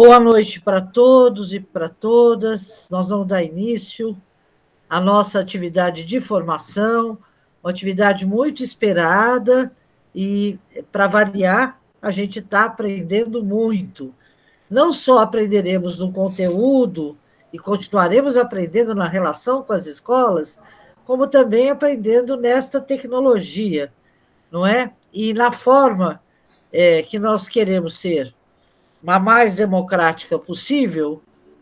Boa noite para todos e para todas. Nós vamos dar início à nossa atividade de formação, uma atividade muito esperada e, para variar, a gente está aprendendo muito. Não só aprenderemos no conteúdo e continuaremos aprendendo na relação com as escolas, como também aprendendo nesta tecnologia, não é? E na forma que nós queremos ser a mais democrática possível,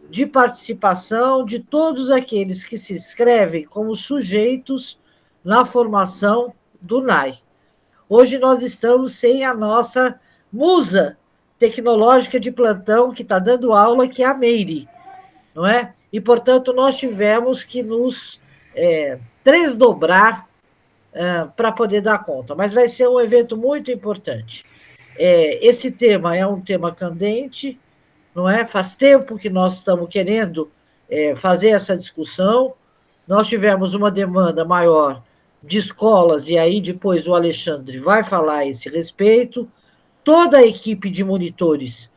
de participação de todos aqueles que se inscrevem como sujeitos na formação do NAI. Hoje nós estamos sem a nossa musa tecnológica de plantão que está dando aula, que é a Meire, não é? E, portanto, nós tivemos que nos desdobrar para poder dar conta. Mas vai ser um evento muito importante. Esse tema é um tema candente, não é? Faz tempo que nós estamos querendo fazer essa discussão. Nós tivemos uma demanda maior de escolas, e aí depois o Alexandre vai falar a esse respeito. Toda a equipe de monitores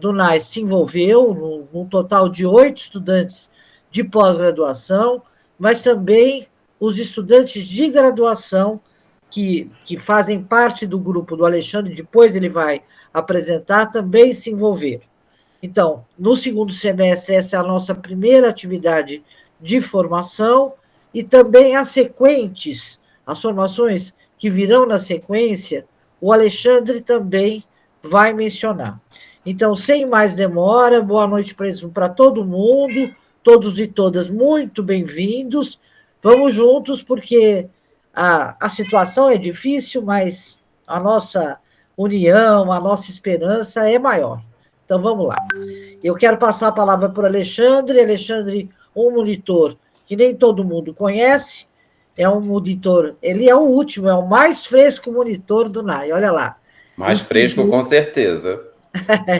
do NAS se envolveu, num total de 8 estudantes de pós-graduação, mas também os estudantes de graduação que fazem parte do grupo do Alexandre, depois ele vai apresentar, também se envolveram. Então, no segundo semestre, essa é a nossa primeira atividade de formação, e também as sequentes, as formações que virão na sequência, o Alexandre também vai mencionar. Então, sem mais demora, boa noite para todo mundo, todos e todas muito bem-vindos. Vamos juntos, porque a situação é difícil, mas a nossa união, a nossa esperança é maior. Então, vamos lá. Eu quero passar a palavra para o Alexandre. Alexandre, um monitor que nem todo mundo conhece, é um monitor, ele é o último, é o mais fresco monitor do NAI, olha lá. Mais fresco, com certeza.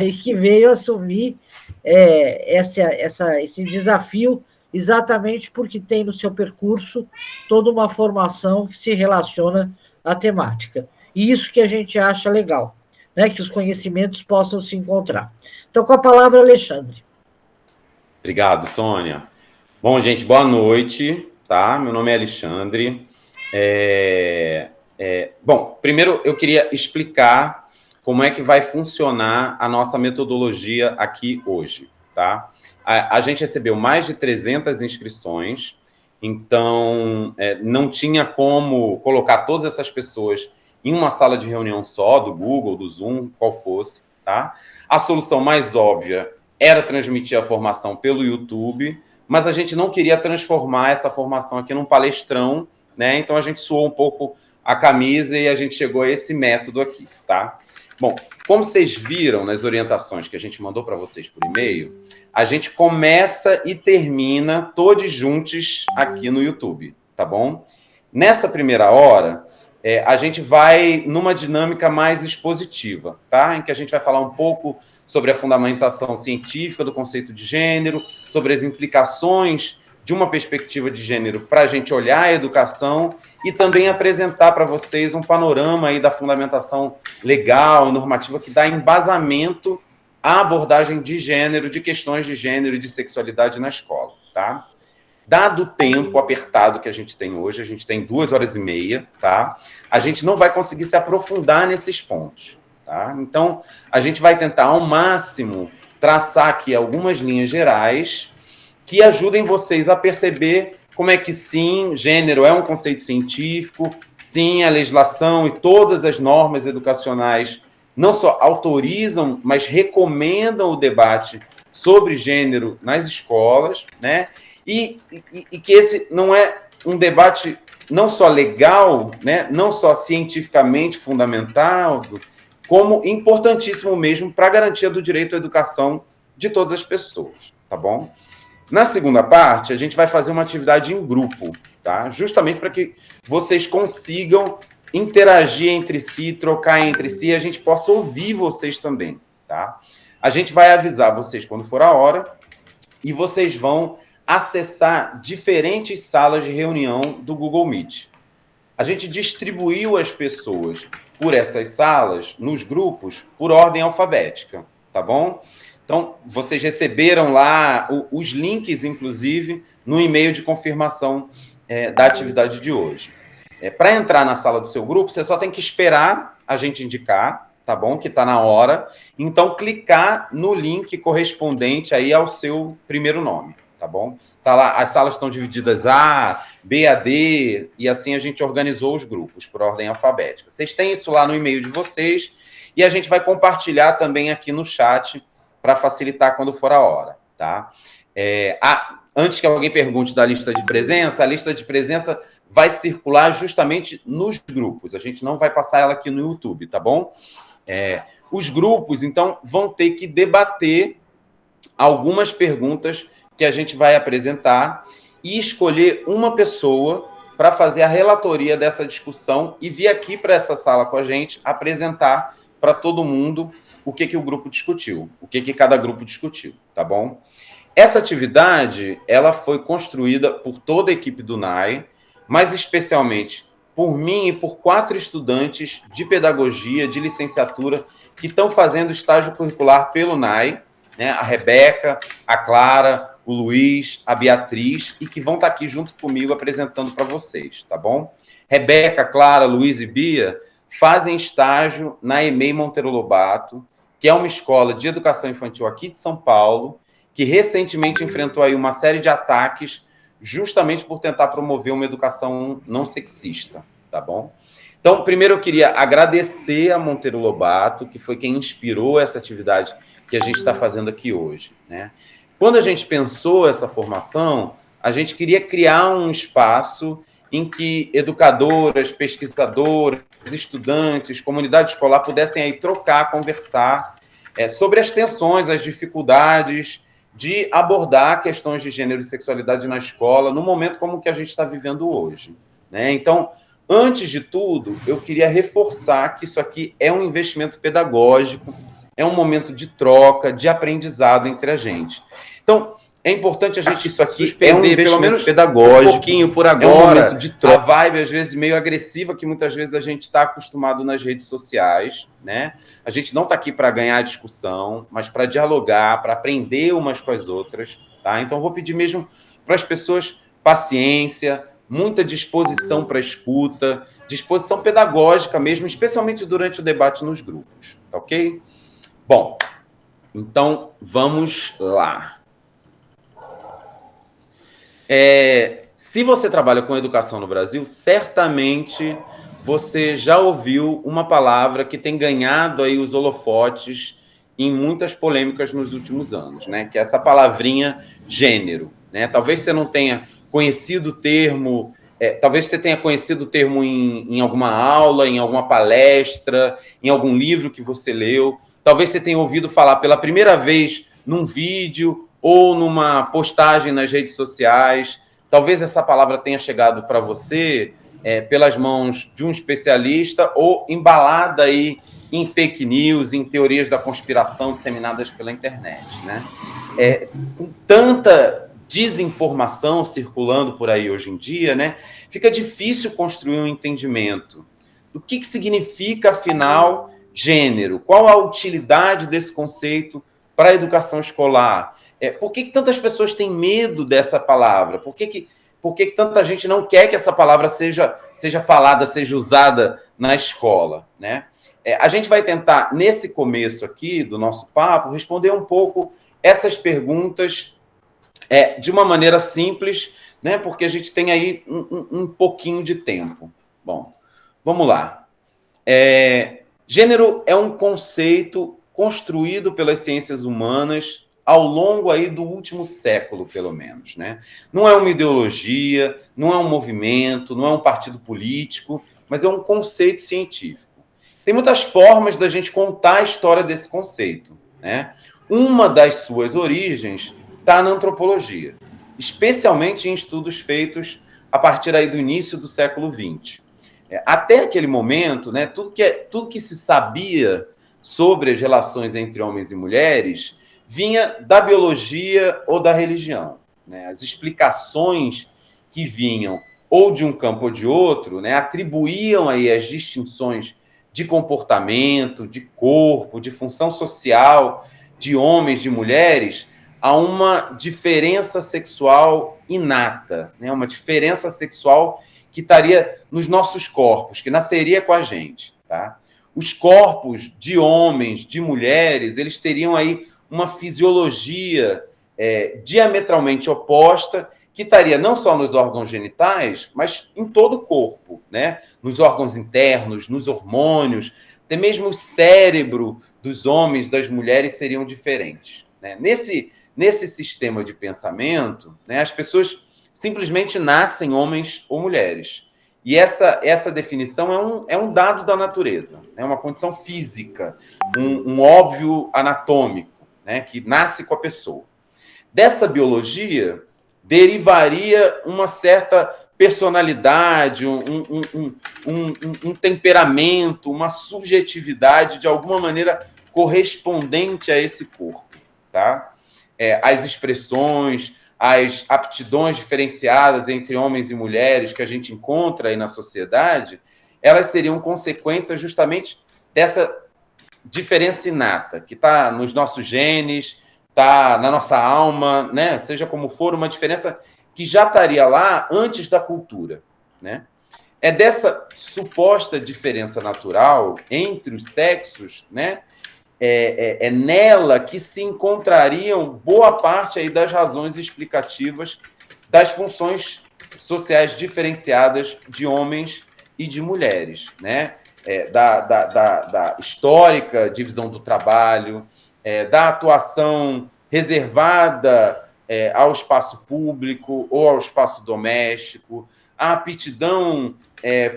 E que veio assumir esse desafio exatamente porque tem no seu percurso toda uma formação que se relaciona à temática. E isso que a gente acha legal, né? Que os conhecimentos possam se encontrar. Então, com a palavra, Alexandre. Obrigado, Sônia. Bom, gente, boa noite, tá? Meu nome é Alexandre. Bom, primeiro eu queria explicar como é que vai funcionar a nossa metodologia aqui hoje, tá? A gente recebeu mais de 300 inscrições, então não tinha como colocar todas essas pessoas em uma sala de reunião só, do Google, do Zoom, qual fosse, tá? A solução mais óbvia era transmitir a formação pelo YouTube, mas a gente não queria transformar essa formação aqui num palestrão, né? Então a gente suou um pouco a camisa e a gente chegou a esse método aqui, tá? Bom, como vocês viram nas orientações que a gente mandou para vocês por e-mail, a gente começa e termina todos juntos aqui no YouTube, tá bom? Nessa primeira hora, a gente vai numa dinâmica mais expositiva, tá? Em que a gente vai falar um pouco sobre a fundamentação científica do conceito de gênero, sobre as implicações de uma perspectiva de gênero para a gente olhar a educação e também apresentar para vocês um panorama aí da fundamentação legal e normativa que dá embasamento à abordagem de gênero, de questões de gênero e de sexualidade na escola, tá? Dado o tempo apertado que a gente tem hoje, a gente tem 2h30, tá? A gente não vai conseguir se aprofundar nesses pontos, tá? Então, a gente vai tentar ao máximo traçar aqui algumas linhas gerais que ajudem vocês a perceber como é que, sim, gênero é um conceito científico, sim, a legislação e todas as normas educacionais não só autorizam, mas recomendam o debate sobre gênero nas escolas, né? E que esse não é um debate não só legal, né? Não só cientificamente fundamentado, como importantíssimo mesmo para a garantia do direito à educação de todas as pessoas, tá bom? Na segunda parte, a gente vai fazer uma atividade em grupo, tá? Justamente para que vocês consigam interagir entre si, trocar entre si, e a gente possa ouvir vocês também, tá? A gente vai avisar vocês quando for a hora e vocês vão acessar diferentes salas de reunião do Google Meet. A gente distribuiu as pessoas por essas salas, nos grupos, por ordem alfabética, tá bom? Então, vocês receberam lá os links, inclusive, no e-mail de confirmação da atividade de hoje. Para entrar na sala do seu grupo, você só tem que esperar a gente indicar, tá bom? Que está na hora. Então, clicar no link correspondente aí ao seu primeiro nome, tá bom? Tá lá, as salas estão divididas A, B, A, D, e assim a gente organizou os grupos por ordem alfabética. Vocês têm isso lá no e-mail de vocês, e a gente vai compartilhar também aqui no chat para facilitar quando for a hora, tá? Antes que alguém pergunte da lista de presença, a lista de presença vai circular justamente nos grupos. A gente não vai passar ela aqui no YouTube, tá bom? Os grupos, então, vão ter que debater algumas perguntas que a gente vai apresentar e escolher uma pessoa para fazer a relatoria dessa discussão e vir aqui para essa sala com a gente apresentar para todo mundo o que o grupo discutiu, o que cada grupo discutiu, tá bom? Essa atividade, ela foi construída por toda a equipe do NAI, mas especialmente por mim e por 4 estudantes de pedagogia, de licenciatura, que estão fazendo estágio curricular pelo NAI, né? A Rebeca, a Clara, o Luiz, a Beatriz, e que vão estar aqui junto comigo apresentando para vocês, tá bom? Rebeca, Clara, Luiz e Bia fazem estágio na EMEI Monteiro Lobato, que é uma escola de educação infantil aqui de São Paulo, que recentemente enfrentou aí uma série de ataques justamente por tentar promover uma educação não sexista, tá bom? Então, primeiro eu queria agradecer a Monteiro Lobato, que foi quem inspirou essa atividade que a gente está fazendo aqui hoje, né? Quando a gente pensou essa formação, a gente queria criar um espaço em que educadoras, pesquisadoras, estudantes, comunidade escolar pudessem aí trocar, conversar sobre as tensões, as dificuldades de abordar questões de gênero e sexualidade na escola no momento como o que a gente está vivendo hoje, né? Então, antes de tudo, eu queria reforçar que isso aqui é um investimento pedagógico, é um momento de troca, de aprendizado entre a gente. Então, é importante a gente isso aqui suspender, pelo menos pedagógico, um pouquinho por agora, é um momento de troca. A vibe, às vezes, meio agressiva, que muitas vezes a gente está acostumado nas redes sociais, né? A gente não está aqui para ganhar discussão, mas para dialogar, para aprender umas com as outras, tá? Então, vou pedir mesmo para as pessoas paciência, muita disposição para escuta, disposição pedagógica mesmo, especialmente durante o debate nos grupos, tá ok? Bom, então, vamos lá. Se você trabalha com educação no Brasil, certamente você já ouviu uma palavra que tem ganhado aí os holofotes em muitas polêmicas nos últimos anos, né? Que é essa palavrinha gênero, né? Talvez você não tenha conhecido o termo, talvez você tenha conhecido o termo em alguma aula, em alguma palestra, em algum livro que você leu, talvez você tenha ouvido falar pela primeira vez num vídeo ou numa postagem nas redes sociais. Talvez essa palavra tenha chegado para você pelas mãos de um especialista ou embalada aí em fake news, em teorias da conspiração disseminadas pela internet, né? Com tanta desinformação circulando por aí hoje em dia, né? Fica difícil construir um entendimento do que significa, afinal, gênero. Qual a utilidade desse conceito para a educação escolar? Por que tantas pessoas têm medo dessa palavra? Por que tanta gente não quer que essa palavra seja falada, seja usada na escola, né? A gente vai tentar, nesse começo aqui do nosso papo, responder um pouco essas perguntas de uma maneira simples, né? Porque a gente tem aí um pouquinho de tempo. Bom, vamos lá. Gênero é um conceito construído pelas ciências humanas ao longo aí do último século, pelo menos, né? Não é uma ideologia, não é um movimento, não é um partido político, mas é um conceito científico. Tem muitas formas da gente contar a história desse conceito, né? Uma das suas origens está na antropologia, especialmente em estudos feitos a partir aí do início do século XX. Até aquele momento, né, tudo que se sabia sobre as relações entre homens e mulheres vinha da biologia ou da religião, né? As explicações que vinham ou de um campo ou de outro, né, atribuíam aí as distinções de comportamento, de corpo, de função social de homens, de mulheres, a uma diferença sexual inata, né? Uma diferença sexual que estaria nos nossos corpos, que nasceria com a gente, tá? Os corpos de homens, de mulheres, eles teriam aí uma fisiologia diametralmente oposta, que estaria não só nos órgãos genitais, mas em todo o corpo, né? Nos órgãos internos, nos hormônios, até mesmo o cérebro dos homens, das mulheres seriam diferentes, né? Nesse sistema de pensamento, né, as pessoas simplesmente nascem homens ou mulheres. E essa definição é um dado da natureza, é uma condição física, um óbvio anatômico, né, que nasce com a pessoa. Dessa biologia derivaria uma certa personalidade, um temperamento, uma subjetividade de alguma maneira correspondente a esse corpo, tá? As expressões, as aptidões diferenciadas entre homens e mulheres que a gente encontra aí na sociedade, elas seriam consequência justamente dessa diferença inata, que está nos nossos genes, está na nossa alma, né? Seja como for, uma diferença que já estaria lá antes da cultura, né? É dessa suposta diferença natural entre os sexos, né? É nela que se encontrariam boa parte aí das razões explicativas das funções sociais diferenciadas de homens e de mulheres, né? Da histórica divisão do trabalho, da atuação reservada ao espaço público ou ao espaço doméstico, a aptidão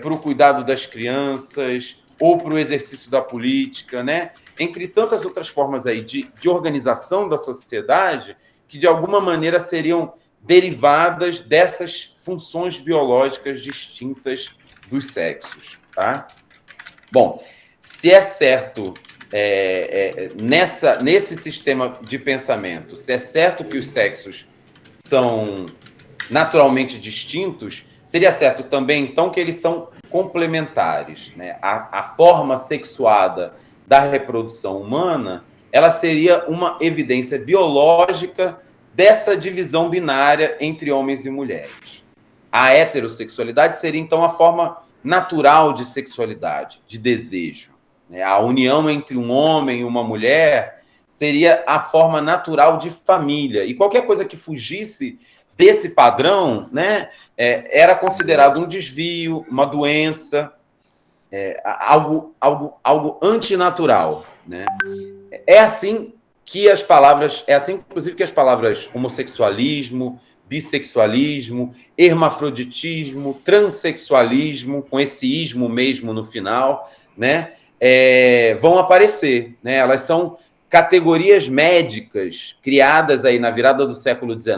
para o cuidado das crianças ou para o exercício da política, né? Entre tantas outras formas aí de organização da sociedade que, de alguma maneira, seriam derivadas dessas funções biológicas distintas dos sexos, tá? Bom, se é certo nesse sistema de pensamento, se é certo que os sexos são naturalmente distintos, seria certo também, então, que eles são complementares, né? A forma sexuada da reprodução humana, ela seria uma evidência biológica dessa divisão binária entre homens e mulheres. A heterossexualidade seria, então, a forma natural de sexualidade, de desejo. A união entre um homem e uma mulher seria a forma natural de família. E qualquer coisa que fugisse desse padrão, né, era considerado um desvio, uma doença, algo antinatural, né? É assim, inclusive, que as palavras homossexualismo, bissexualismo, hermafroditismo, transexualismo, com esse ismo mesmo no final, né, vão aparecer, né? Elas são categorias médicas criadas aí na virada do século XIX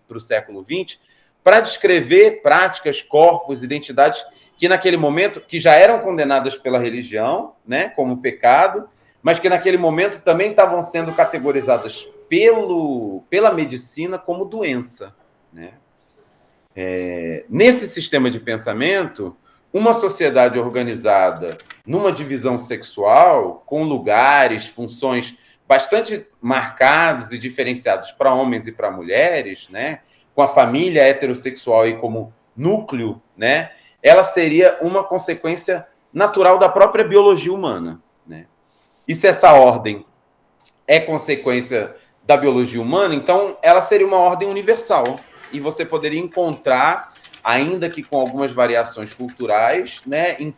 para o século XX para descrever práticas, corpos, identidades que naquele momento, que já eram condenadas pela religião, né, como pecado, mas que naquele momento também estavam sendo categorizadas pela medicina como doença, né? Nesse sistema de pensamento, uma sociedade organizada numa divisão sexual, com lugares, funções bastante marcados e diferenciados para homens e para mulheres, né, com a família heterossexual aí como núcleo, né, ela seria uma consequência natural da própria biologia humana, né? E se essa ordem é consequência da biologia humana, então ela seria uma ordem universal. E você poderia encontrar, ainda que com algumas variações culturais, né, em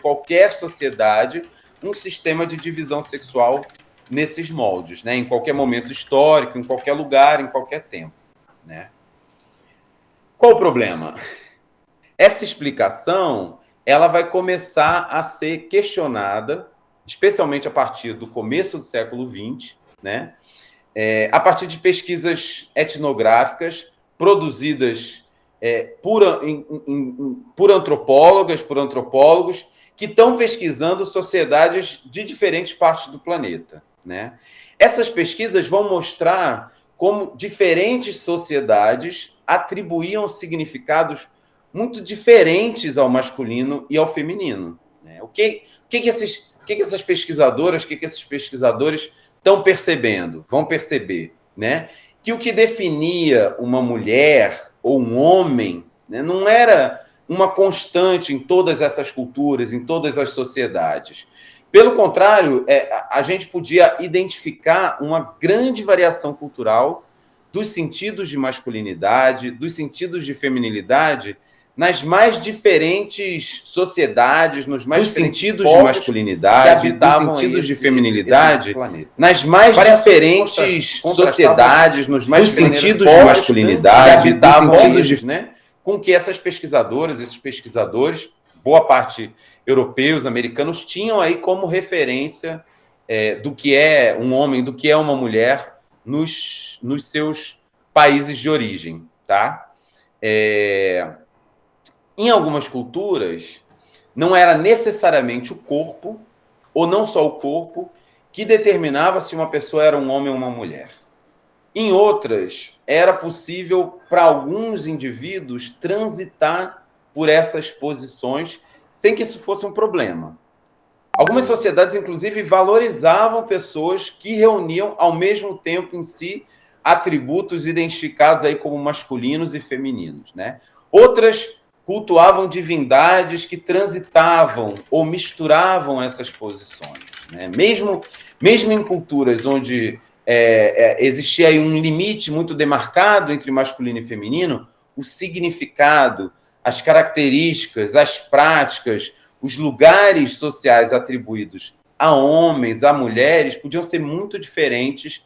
qualquer sociedade, um sistema de divisão sexual nesses moldes, né, em qualquer momento histórico, em qualquer lugar, em qualquer tempo, né? Qual o problema? Essa explicação, ela vai começar a ser questionada, especialmente a partir do começo do século XX, né? A partir de pesquisas etnográficas produzidas por antropólogas, por antropólogos, que estão pesquisando sociedades de diferentes partes do planeta, né? Essas pesquisas vão mostrar como diferentes sociedades atribuíam significados muito diferentes ao masculino e ao feminino, né? O que essas pesquisadoras, o que esses pesquisadores vão perceber, né, que o que definia uma mulher ou um homem, né, não era uma constante em todas essas culturas, em todas as sociedades. Pelo contrário, a gente podia identificar uma grande variação cultural dos sentidos de masculinidade, dos sentidos de feminilidade, nas mais diferentes sociedades, nos mais diferentes sentidos de masculinidade, dos sentidos de feminilidade, nas mais diferentes sociedades, nos mais sentidos de masculinidade, dos sentidos de, né, com que essas pesquisadoras, esses pesquisadores, boa parte europeus, americanos, tinham aí como referência do que é um homem, do que é uma mulher nos seus países de origem, tá? Em algumas culturas, não era necessariamente o corpo, ou não só o corpo, que determinava se uma pessoa era um homem ou uma mulher. Em outras, era possível para alguns indivíduos transitar por essas posições sem que isso fosse um problema. Algumas sociedades, inclusive, valorizavam pessoas que reuniam ao mesmo tempo em si atributos identificados aí como masculinos e femininos, né? Outras cultuavam divindades que transitavam ou misturavam essas posições, né? Mesmo em culturas onde existia aí um limite muito demarcado entre masculino e feminino, o significado, as características, as práticas, os lugares sociais atribuídos a homens, a mulheres, podiam ser muito diferentes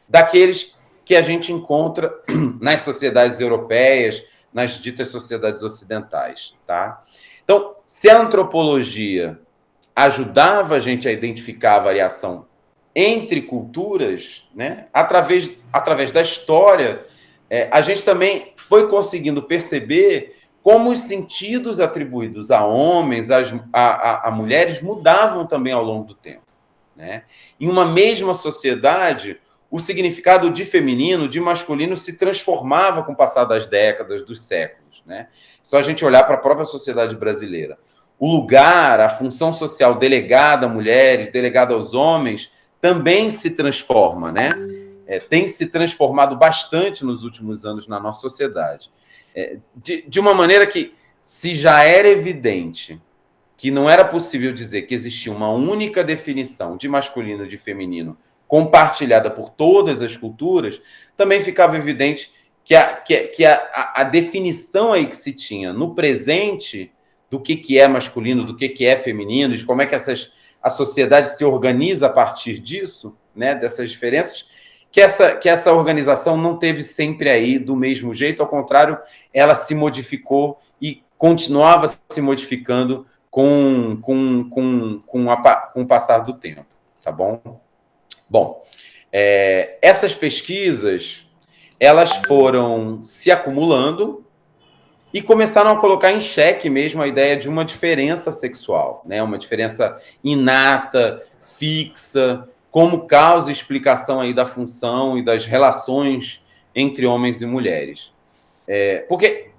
daqueles que a gente encontra nas sociedades europeias, nas ditas sociedades ocidentais, tá? Então, se a antropologia ajudava a gente a identificar a variação entre culturas, né, através da história, a gente também foi conseguindo perceber como os sentidos atribuídos a homens, a mulheres, mudavam também ao longo do tempo, né? Em uma mesma sociedade, o significado de feminino, de masculino, se transformava com o passar das décadas, dos séculos, né? Só a gente olhar para a própria sociedade brasileira. O lugar, a função social delegada a mulheres, delegada aos homens, também se transforma, né? Tem se transformado bastante nos últimos anos na nossa sociedade. De uma maneira que, se já era evidente que não era possível dizer que existia uma única definição de masculino e de feminino compartilhada por todas as culturas, também ficava evidente que a definição aí que se tinha no presente do que é masculino, do que é feminino, de como é que a sociedade se organiza a partir disso, né, dessas diferenças, que essa organização não teve sempre aí do mesmo jeito, ao contrário, ela se modificou e continuava se modificando com o passar do tempo, tá bom? Bom, essas pesquisas, elas foram se acumulando e começaram a colocar em xeque mesmo a ideia de uma diferença sexual, né? Uma diferença inata, fixa, como causa e explicação aí da função e das relações entre homens e mulheres. Porque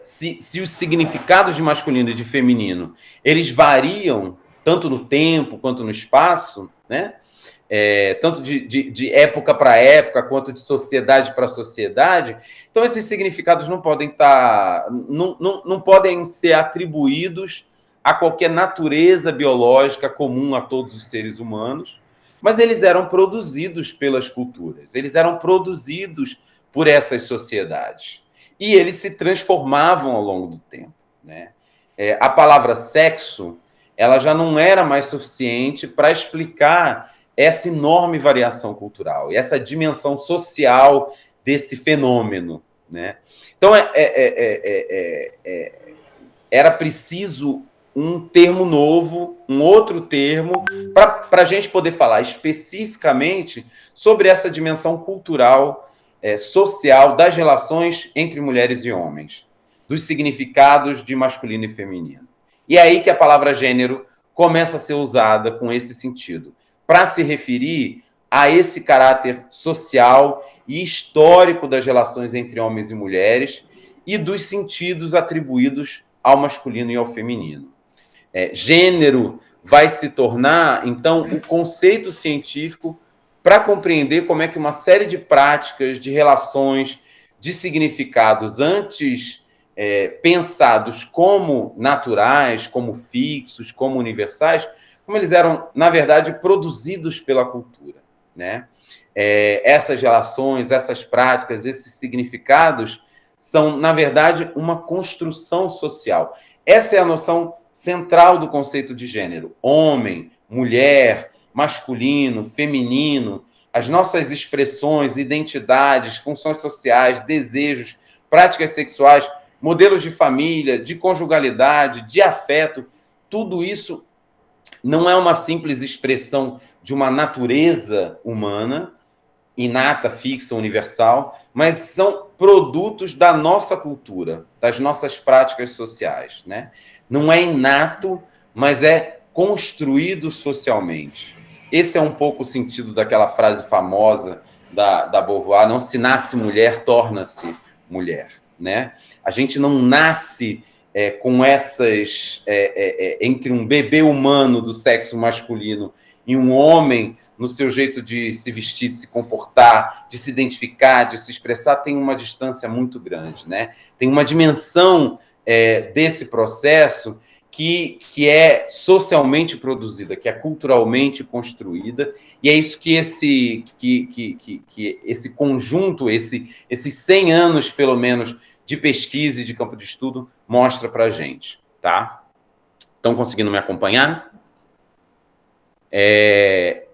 se os significados de masculino e de feminino, eles variam tanto no tempo quanto no espaço, né? Tanto de época para época, quanto de sociedade para sociedade. Então, esses significados não podem não podem ser atribuídos a qualquer natureza biológica comum a todos os seres humanos, mas eles eram produzidos pelas culturas, eles eram produzidos por essas sociedades. E eles se transformavam ao longo do tempo, né? A palavra sexo, ela já não era mais suficiente para explicar essa enorme variação cultural e essa dimensão social desse fenômeno, né? Então, era preciso um termo novo, um outro termo, para a gente poder falar especificamente sobre essa dimensão cultural, social das relações entre mulheres e homens, dos significados de masculino e feminino. E é aí que a palavra gênero começa a ser usada com esse sentido, para se referir a esse caráter social e histórico das relações entre homens e mulheres e dos sentidos atribuídos ao masculino e ao feminino. Gênero vai se tornar, então, o conceito científico para compreender como é que uma série de práticas, de relações, de significados antes pensados como naturais, como fixos, como universais, como eles eram, na verdade, produzidos pela cultura, né? Essas relações, essas práticas, esses significados são, na verdade, uma construção social. Essa é a noção central do conceito de gênero. Homem, mulher, masculino, feminino, as nossas expressões, identidades, funções sociais, desejos, práticas sexuais, modelos de família, de conjugalidade, de afeto, tudo isso não é uma simples expressão de uma natureza humana, inata, fixa, universal, mas são produtos da nossa cultura, das nossas práticas sociais, né? Não é inato, mas é construído socialmente. Esse é um pouco o sentido daquela frase famosa da Beauvoir: não se nasce mulher, torna-se mulher, né? A gente não nasce com essas... entre um bebê humano do sexo masculino e um homem no seu jeito de se vestir, de se comportar, de se identificar, de se expressar, tem uma distância muito grande, né? Tem uma dimensão desse processo que é socialmente produzida, que é culturalmente construída, e é isso que esse conjunto, esses 100 anos, pelo menos, de pesquisa e de campo de estudo mostra para a gente, tá? Estão conseguindo me acompanhar?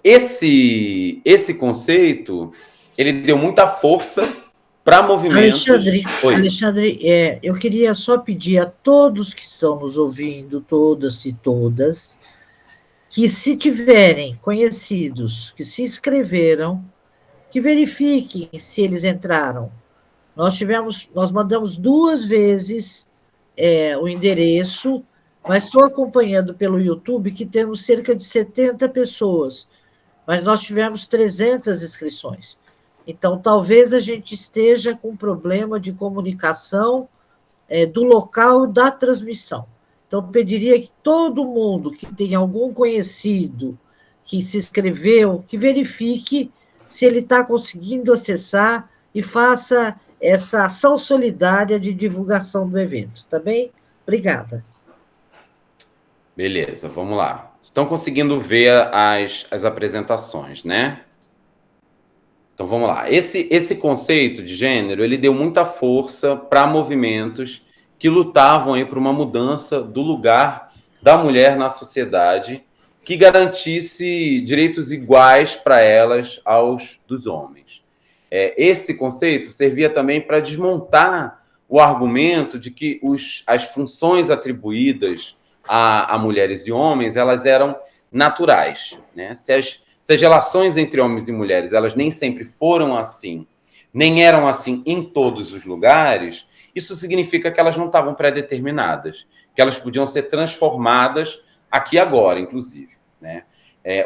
Esse conceito, ele deu muita força para movimentos... Alexandre, eu queria só pedir a todos que estão nos ouvindo, todas e todas, que se tiverem conhecidos, que se inscreveram, que verifiquem se eles entraram. Nós mandamos 2 vezes o endereço, mas estou acompanhando pelo YouTube que temos cerca de 70 pessoas, mas nós tivemos 300 inscrições. Então, talvez a gente esteja com problema de comunicação do local da transmissão. Então, eu pediria que todo mundo que tem algum conhecido que se inscreveu, que verifique se ele está conseguindo acessar e faça essa ação solidária de divulgação do evento, tá bem? Obrigada. Beleza, vamos lá. Estão conseguindo ver as apresentações, né? Então, vamos lá. Esse conceito de gênero, ele deu muita força para movimentos que lutavam aí por uma mudança do lugar da mulher na sociedade, que garantisse direitos iguais para elas aos dos homens. Esse conceito servia também para desmontar o argumento de que as funções atribuídas a mulheres e homens, elas eram naturais, né? Se as relações entre homens e mulheres, elas nem sempre foram assim, nem eram assim em todos os lugares, isso significa que elas não estavam pré-determinadas, que elas podiam ser transformadas aqui agora, inclusive, né?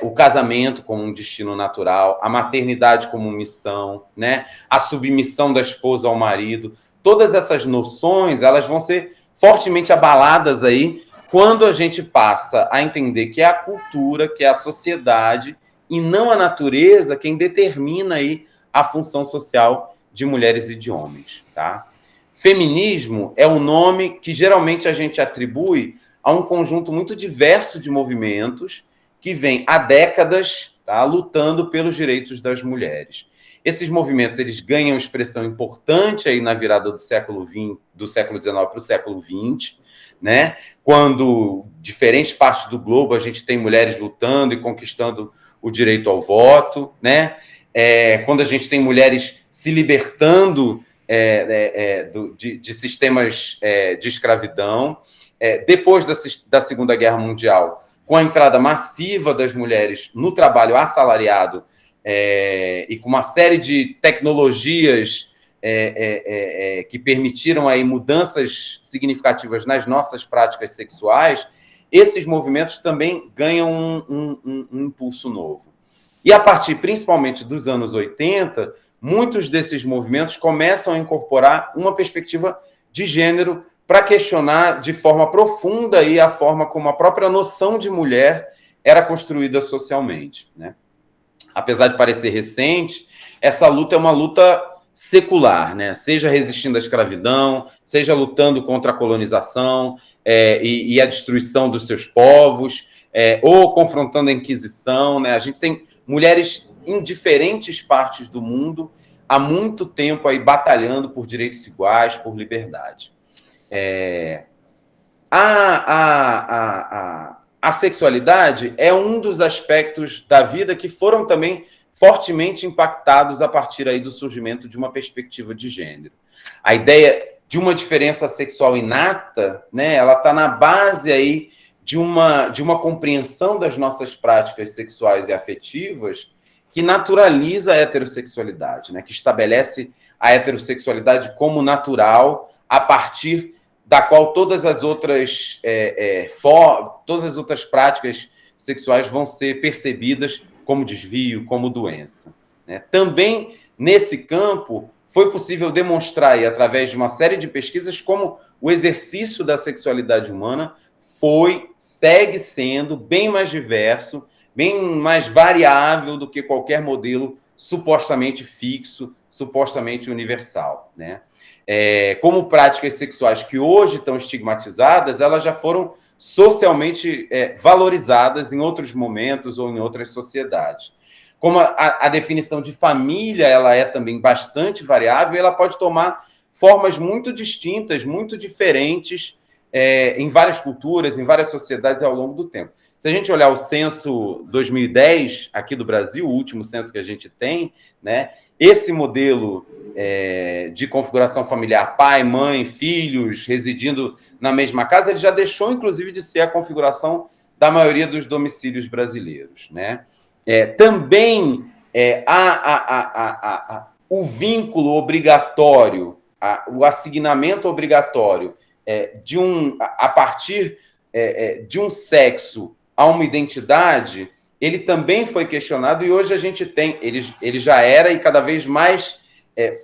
O casamento como um destino natural, a maternidade como missão, né? A submissão da esposa ao marido, todas essas noções, elas vão ser fortemente abaladas aí quando a gente passa a entender que é a cultura, que é a sociedade e não a natureza quem determina aí a função social de mulheres e de homens, tá? Feminismo é o nome que geralmente a gente atribui a um conjunto muito diverso de movimentos que vem há décadas, tá, lutando pelos direitos das mulheres. Esses movimentos, eles ganham expressão importante aí na virada do século XIX para o século XX, né? Quando diferentes partes do globo a gente tem mulheres lutando e conquistando o direito ao voto, né? Quando a gente tem mulheres se libertando de sistemas de escravidão, depois da Segunda Guerra Mundial, com a entrada massiva das mulheres no trabalho assalariado e com uma série de tecnologias que permitiram aí mudanças significativas nas nossas práticas sexuais, esses movimentos também ganham um impulso novo. E a partir, principalmente, dos anos 80, muitos desses movimentos começam a incorporar uma perspectiva de gênero para questionar de forma profunda aí a forma como a própria noção de mulher era construída socialmente, né? Apesar de parecer recente, essa luta é uma luta secular, né? Seja resistindo à escravidão, seja lutando contra a colonização e a destruição dos seus povos, ou confrontando a Inquisição, né? A gente tem mulheres em diferentes partes do mundo há muito tempo aí batalhando por direitos iguais, por liberdade. A sexualidade é um dos aspectos da vida que foram também fortemente impactados a partir aí do surgimento de uma perspectiva de gênero. A ideia de uma diferença sexual inata, né, ela está na base aí de uma compreensão das nossas práticas sexuais e afetivas que naturaliza a heterossexualidade, né, que estabelece a heterossexualidade como natural a partir da qual todas as outras práticas sexuais vão ser percebidas como desvio, como doença, né? Também, nesse campo, foi possível demonstrar, aí, através de uma série de pesquisas, como o exercício da sexualidade humana segue sendo bem mais diverso, bem mais variável do que qualquer modelo supostamente fixo, supostamente universal, né? Como práticas sexuais que hoje estão estigmatizadas, elas já foram socialmente valorizadas em outros momentos ou em outras sociedades. Como a definição de família ela é também bastante variável, ela pode tomar formas muito distintas, muito diferentes em várias culturas, em várias sociedades ao longo do tempo. Se a gente olhar o censo 2010 aqui do Brasil, o último censo que a gente tem, né, esse modelo de configuração familiar, pai, mãe, filhos, residindo na mesma casa, ele já deixou, inclusive, de ser a configuração da maioria dos domicílios brasileiros, né? Também o vínculo obrigatório, o assignamento obrigatório a partir de um sexo a uma identidade, ele também foi questionado e hoje a gente tem, ele já era e cada vez mais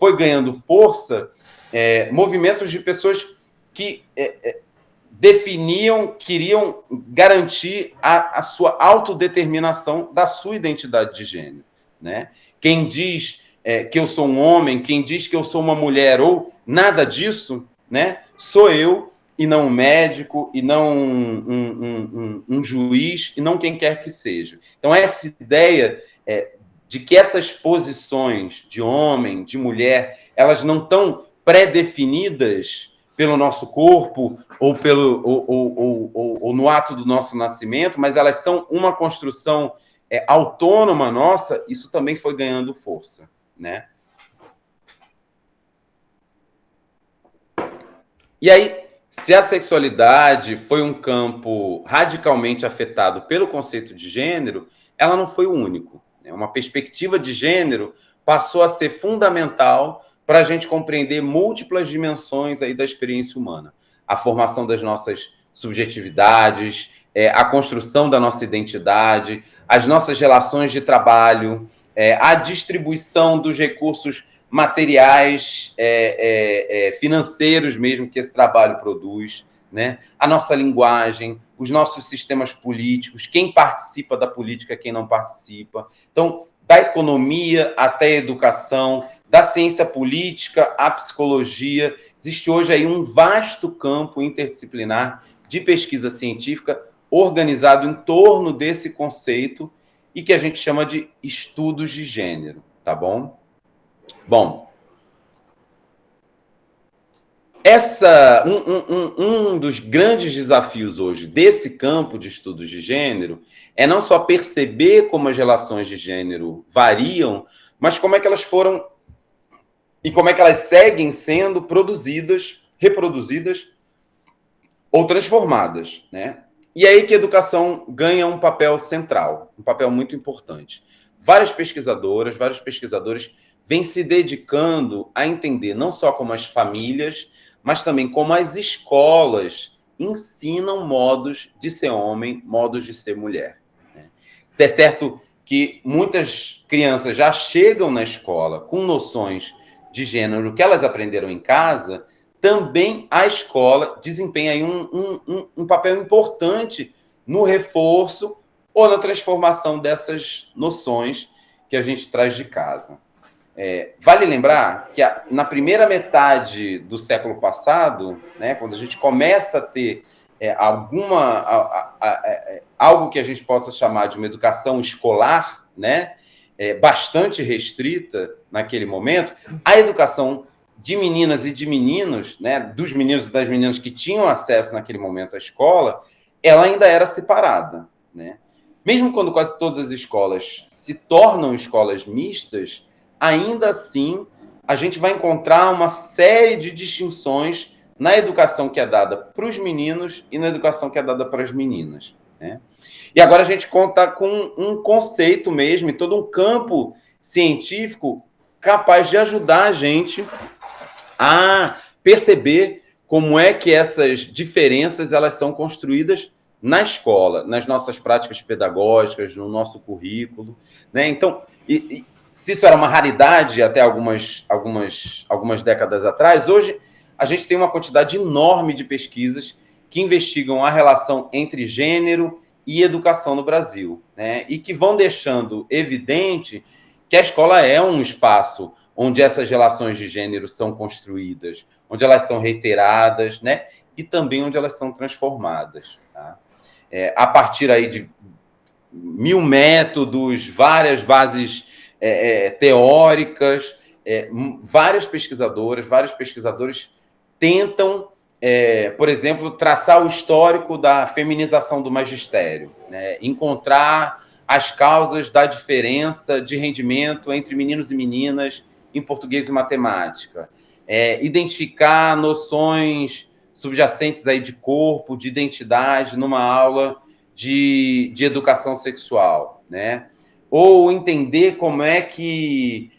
foi ganhando força, movimentos de pessoas que queriam garantir a sua autodeterminação da sua identidade de gênero, né? Quem diz que eu sou um homem, quem diz que eu sou uma mulher ou nada disso, né? Sou eu e não um médico, e não um juiz, e não quem quer que seja. Então, essa ideia de que essas posições de homem, de mulher, elas não estão pré-definidas pelo nosso corpo ou no ato do nosso nascimento, mas elas são uma construção autônoma nossa, isso também foi ganhando força, né? E aí, se a sexualidade foi um campo radicalmente afetado pelo conceito de gênero, ela não foi o único. Uma perspectiva de gênero passou a ser fundamental para a gente compreender múltiplas dimensões aí da experiência humana. A formação das nossas subjetividades, a construção da nossa identidade, as nossas relações de trabalho, a distribuição dos recursos materiais, financeiros mesmo que esse trabalho produz, né? A nossa linguagem, os nossos sistemas políticos, quem participa da política, quem não participa. Então, da economia até a educação, da ciência política à psicologia, existe hoje aí um vasto campo interdisciplinar de pesquisa científica organizado em torno desse conceito e que a gente chama de estudos de gênero, tá bom? Bom, um dos grandes desafios hoje desse campo de estudos de gênero é não só perceber como as relações de gênero variam, mas como é que elas foram e como é que elas seguem sendo produzidas, reproduzidas ou transformadas, né? E aí que a educação ganha um papel central, um papel muito importante. Várias pesquisadoras, vários pesquisadores vêm se dedicando a entender não só como as famílias, mas também como as escolas ensinam modos de ser homem, modos de ser mulher. Isso é certo que muitas crianças já chegam na escola com noções de gênero que elas aprenderam em casa, também a escola desempenha aí um papel importante no reforço ou na transformação dessas noções que a gente traz de casa. Vale lembrar que na primeira metade do século passado, né, quando a gente começa a ter algo que a gente possa chamar de uma educação escolar, né, bastante restrita naquele momento, a educação de meninas e de meninos, né, dos meninos e das meninas que tinham acesso naquele momento à escola, ela ainda era separada, né? Mesmo quando quase todas as escolas se tornam escolas mistas, ainda assim a gente vai encontrar uma série de distinções na educação que é dada para os meninos e na educação que é dada para as meninas, né? E agora a gente conta com um conceito mesmo, e todo um campo científico capaz de ajudar a gente a perceber como é que essas diferenças elas são construídas na escola, nas nossas práticas pedagógicas, no nosso currículo, né? Então, se isso era uma raridade até algumas décadas atrás, hoje a gente tem uma quantidade enorme de pesquisas que investigam a relação entre gênero e educação no Brasil, né? E que vão deixando evidente que a escola é um espaço onde essas relações de gênero são construídas, onde elas são reiteradas, né? E também onde elas são transformadas, tá? A partir aí de 1000 métodos, várias bases teóricas, várias pesquisadoras, vários pesquisadores tentam, por exemplo, traçar o histórico da feminização do magistério, né? Encontrar as causas da diferença de rendimento entre meninos e meninas em português e matemática, identificar noções subjacentes aí de corpo, de identidade, numa aula de educação sexual, né? Ou entender como é que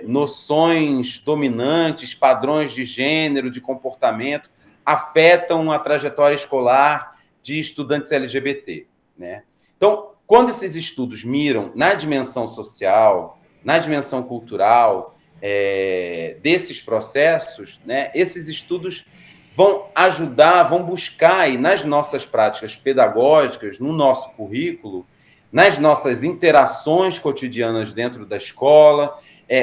noções dominantes, padrões de gênero, de comportamento, afetam a trajetória escolar de estudantes LGBT, né? Então, quando esses estudos miram na dimensão social, na dimensão cultural desses processos, né, esses estudos vão ajudar, vão buscar aí nas nossas práticas pedagógicas, no nosso currículo, nas nossas interações cotidianas dentro da escola,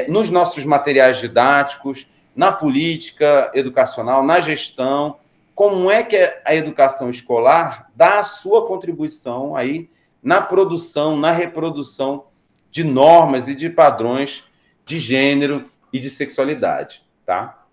nos nossos materiais didáticos, na política educacional, na gestão, como é que a educação escolar dá a sua contribuição aí na produção, na reprodução de normas e de padrões de gênero e de sexualidade, tá?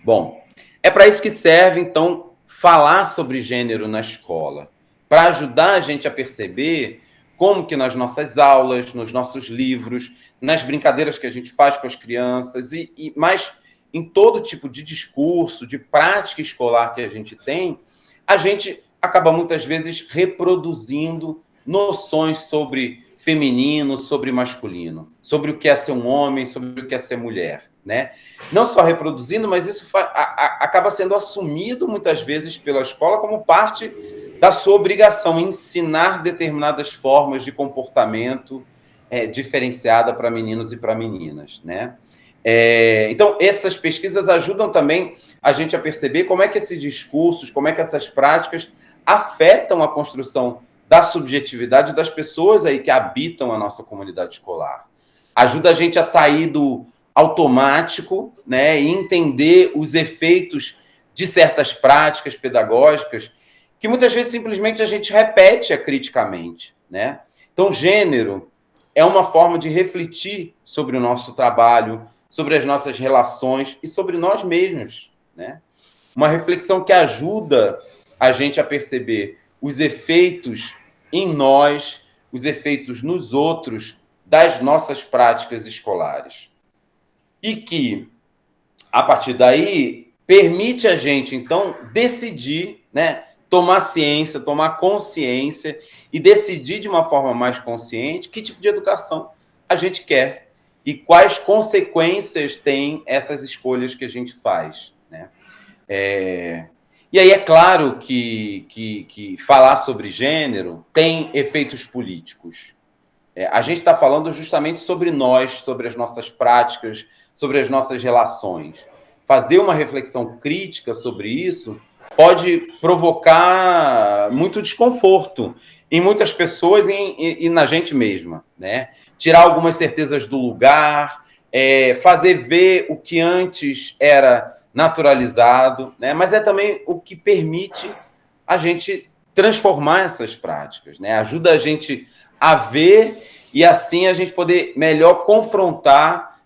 Bom, é para isso que serve, então, falar sobre gênero na escola, para ajudar a gente a perceber como que nas nossas aulas, nos nossos livros, nas brincadeiras que a gente faz com as crianças, mas em todo tipo de discurso, de prática escolar que a gente tem, a gente acaba muitas vezes reproduzindo noções sobre feminino, sobre masculino, sobre o que é ser um homem, sobre o que é ser mulher, né? Não só reproduzindo, mas isso acaba sendo assumido muitas vezes pela escola como parte da sua obrigação, ensinar determinadas formas de comportamento diferenciada para meninos e para meninas, né? Então, essas pesquisas ajudam também a gente a perceber como é que esses discursos, como é que essas práticas afetam a construção da subjetividade das pessoas aí que habitam a nossa comunidade escolar. Ajuda a gente a sair do automático, né, e entender os efeitos de certas práticas pedagógicas que muitas vezes simplesmente a gente repete acriticamente, né? Então, gênero é uma forma de refletir sobre o nosso trabalho, sobre as nossas relações e sobre nós mesmos, né? Uma reflexão que ajuda a gente a perceber os efeitos em nós, os efeitos nos outros das nossas práticas escolares. E que, a partir daí, permite a gente, então, decidir, né, tomar ciência, tomar consciência e decidir de uma forma mais consciente que tipo de educação a gente quer e quais consequências tem essas escolhas que a gente faz, né? E aí é claro que falar sobre gênero tem efeitos políticos. A gente está falando justamente sobre nós, sobre as nossas práticas, sobre as nossas relações. fazer uma reflexão crítica sobre isso pode provocar muito desconforto em muitas pessoas e na gente mesma, né? Tirar algumas certezas do lugar, fazer ver o que antes era naturalizado, né? Mas é também o que permite a gente transformar essas práticas, né? Ajuda a gente a ver e assim a gente poder melhor confrontar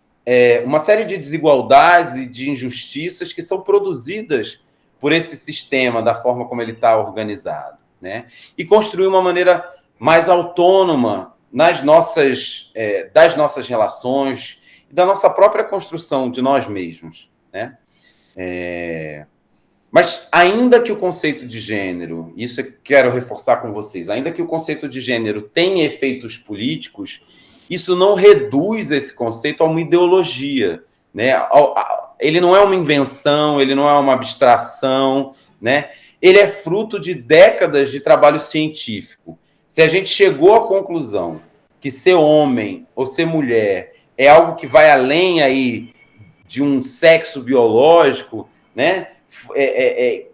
uma série de desigualdades e de injustiças que são produzidas por esse sistema, da forma como ele está organizado, né? E construir uma maneira mais autônoma das nossas relações e da nossa própria construção de nós mesmos, né? Mas ainda que o conceito de gênero, isso eu quero reforçar com vocês, ainda que o conceito de gênero tenha efeitos políticos, isso não reduz esse conceito a uma ideologia, né? Ele não é uma invenção, ele não é uma abstração, né? Ele é fruto de décadas de trabalho científico. Se a gente chegou à conclusão que ser homem ou ser mulher é algo que vai além aí de um sexo biológico, né?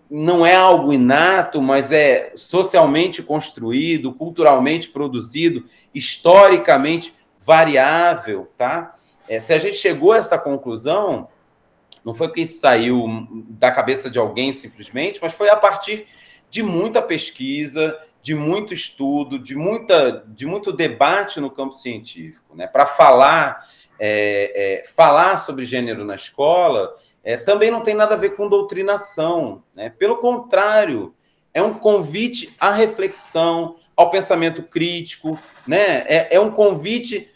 Não é algo inato, mas é socialmente construído, culturalmente produzido, historicamente variável, tá? Se a gente chegou a essa conclusão, não foi porque isso saiu da cabeça de alguém simplesmente, mas foi a partir de muita pesquisa, de muito estudo, de muito debate no campo científico, né? Para falar sobre gênero na escola também não tem nada a ver com doutrinação, né? Pelo contrário, é um convite à reflexão, ao pensamento crítico, né? É um convite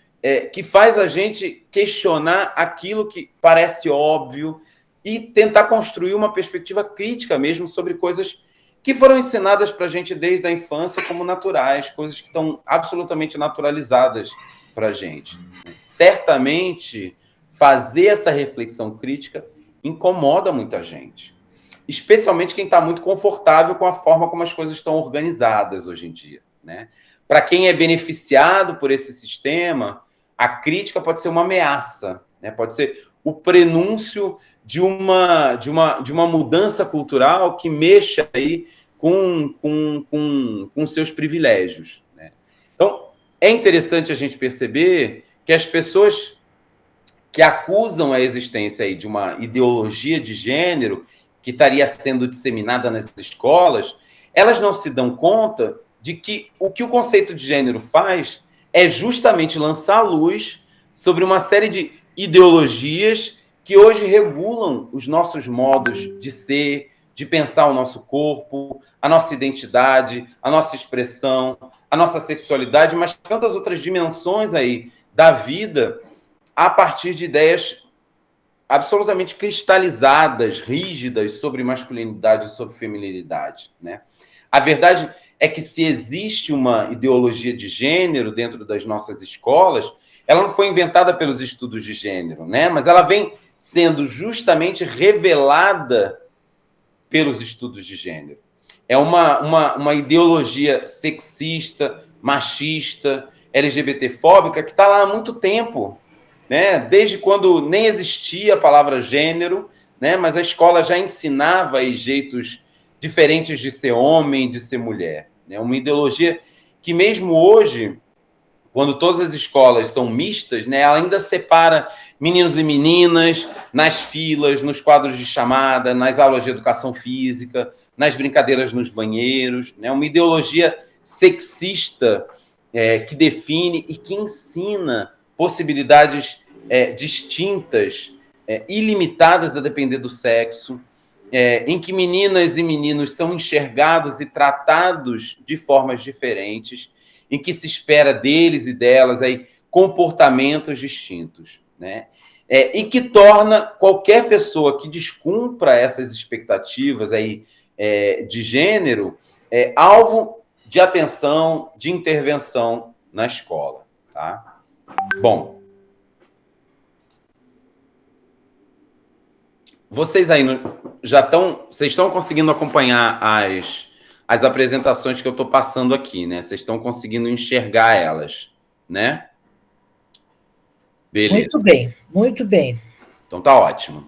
que faz a gente questionar aquilo que parece óbvio e tentar construir uma perspectiva crítica mesmo sobre coisas que foram ensinadas para a gente desde a infância como naturais, coisas que estão absolutamente naturalizadas para a gente. Certamente, fazer essa reflexão crítica incomoda muita gente, especialmente quem está muito confortável com a forma como as coisas estão organizadas hoje em dia, né? Para quem é beneficiado por esse sistema, a crítica pode ser uma ameaça, né? Pode ser o prenúncio de uma mudança cultural que mexa aí com seus privilégios, né? Então, é interessante a gente perceber que as pessoas que acusam a existência aí de uma ideologia de gênero que estaria sendo disseminada nas escolas, elas não se dão conta de que o conceito de gênero faz é justamente lançar a luz sobre uma série de ideologias que hoje regulam os nossos modos de ser, de pensar o nosso corpo, a nossa identidade, a nossa expressão, a nossa sexualidade, mas tantas outras dimensões aí da vida a partir de ideias absolutamente cristalizadas, rígidas sobre masculinidade e sobre feminilidade, né? A verdade é que se existe uma ideologia de gênero dentro das nossas escolas, ela não foi inventada pelos estudos de gênero, né? Mas ela vem sendo justamente revelada pelos estudos de gênero. É uma ideologia sexista, machista, LGBTfóbica que está lá há muito tempo, né? Desde quando nem existia a palavra gênero, né? Mas a escola já ensinava aí jeitos diferentes de ser homem, de ser mulher, né? Uma ideologia que mesmo hoje, quando todas as escolas são mistas, né, ela ainda separa meninos e meninas nas filas, nos quadros de chamada, nas aulas de educação física, nas brincadeiras nos banheiros, né? Uma ideologia sexista que define e que ensina possibilidades distintas, ilimitadas a depender do sexo, em que meninas e meninos são enxergados e tratados de formas diferentes, em que se espera deles e delas aí, comportamentos distintos, né? E que torna qualquer pessoa que descumpra essas expectativas aí, de gênero alvo de atenção, de intervenção na escola, tá? Bom, vocês aí vocês estão conseguindo acompanhar as apresentações que eu estou passando aqui, né? Vocês estão conseguindo enxergar elas, né? Beleza. Muito bem, muito bem. Então tá ótimo.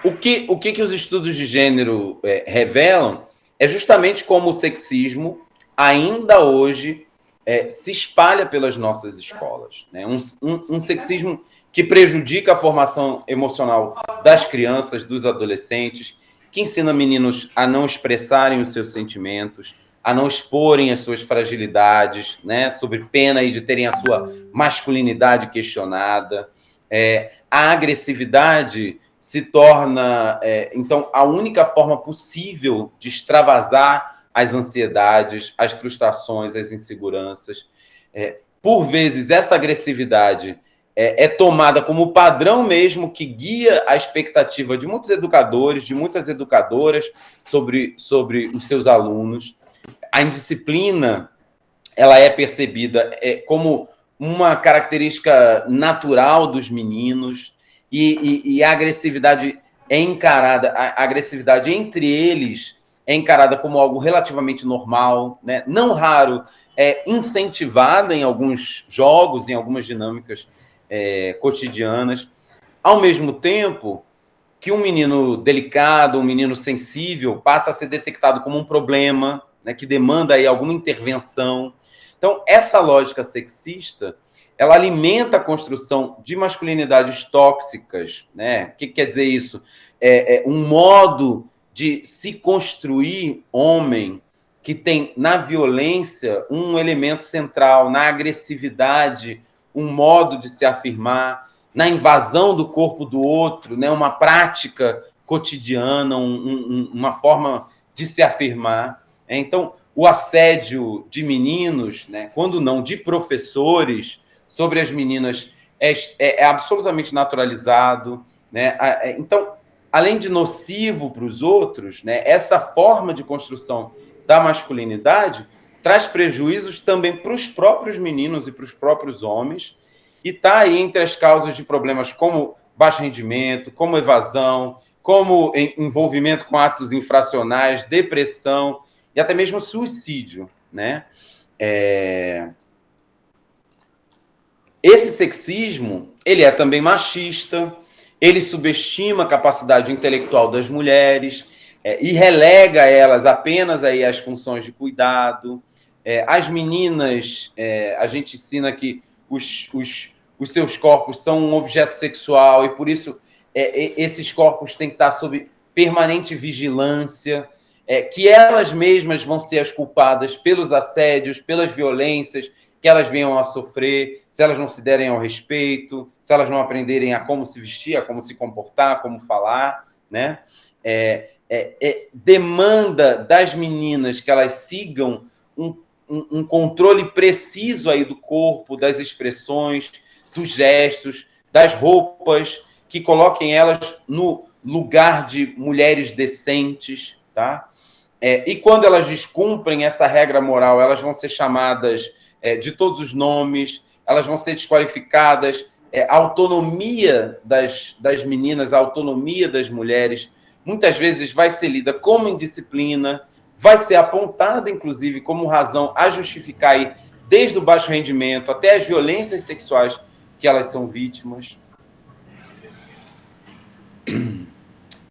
O que os estudos de gênero revelam é justamente como o sexismo ainda hoje se espalha pelas nossas escolas, né? Um sexismo que prejudica a formação emocional das crianças, dos adolescentes, que ensina meninos a não expressarem os seus sentimentos, a não exporem as suas fragilidades, né? Sob pena aí de terem a sua masculinidade questionada. A agressividade se torna, então, a única forma possível de extravasar as ansiedades, as frustrações, as inseguranças. Por vezes, essa agressividade é tomada como padrão mesmo que guia a expectativa de muitos educadores, de muitas educadoras sobre os seus alunos. A indisciplina, ela é percebida como uma característica natural dos meninos, e a agressividade é encarada, a agressividade entre eles é encarada como algo relativamente normal, né? Não raro, incentivada em alguns jogos, em algumas dinâmicas cotidianas. Ao mesmo tempo que um menino delicado, um menino sensível, passa a ser detectado como um problema, né, que demanda aí alguma intervenção. Então, essa lógica sexista, ela alimenta a construção de masculinidades tóxicas, né? O que quer dizer isso? Um modo de se construir homem que tem na violência um elemento central, na agressividade, um modo de se afirmar, na invasão do corpo do outro, né? Uma prática cotidiana, uma forma de se afirmar. Então, o assédio de meninos, né, quando não de professores, sobre as meninas é absolutamente naturalizado, né? Então, além de nocivo para os outros, né, essa forma de construção da masculinidade traz prejuízos também para os próprios meninos e para os próprios homens, e está aí entre as causas de problemas como baixo rendimento, como evasão, como envolvimento com atos infracionais, depressão e até mesmo suicídio, né? Esse sexismo, ele é também machista, ele subestima a capacidade intelectual das mulheres e relega elas apenas aí às funções de cuidado. As meninas, a gente ensina que os seus corpos são um objeto sexual e, por isso, esses corpos têm que estar sob permanente vigilância, que elas mesmas vão ser as culpadas pelos assédios, pelas violências que elas venham a sofrer, se elas não se derem ao respeito, se elas não aprenderem a como se vestir, a como se comportar, como falar, né? Demanda das meninas que elas sigam um controle preciso aí do corpo, das expressões, dos gestos, das roupas, que coloquem elas no lugar de mulheres decentes, tá? E quando elas descumprem essa regra moral, elas vão ser chamadas de todos os nomes, elas vão ser desqualificadas. A autonomia das meninas, a autonomia das mulheres, muitas vezes vai ser lida como indisciplina, vai ser apontada, inclusive, como razão a justificar aí, desde o baixo rendimento até as violências sexuais que elas são vítimas.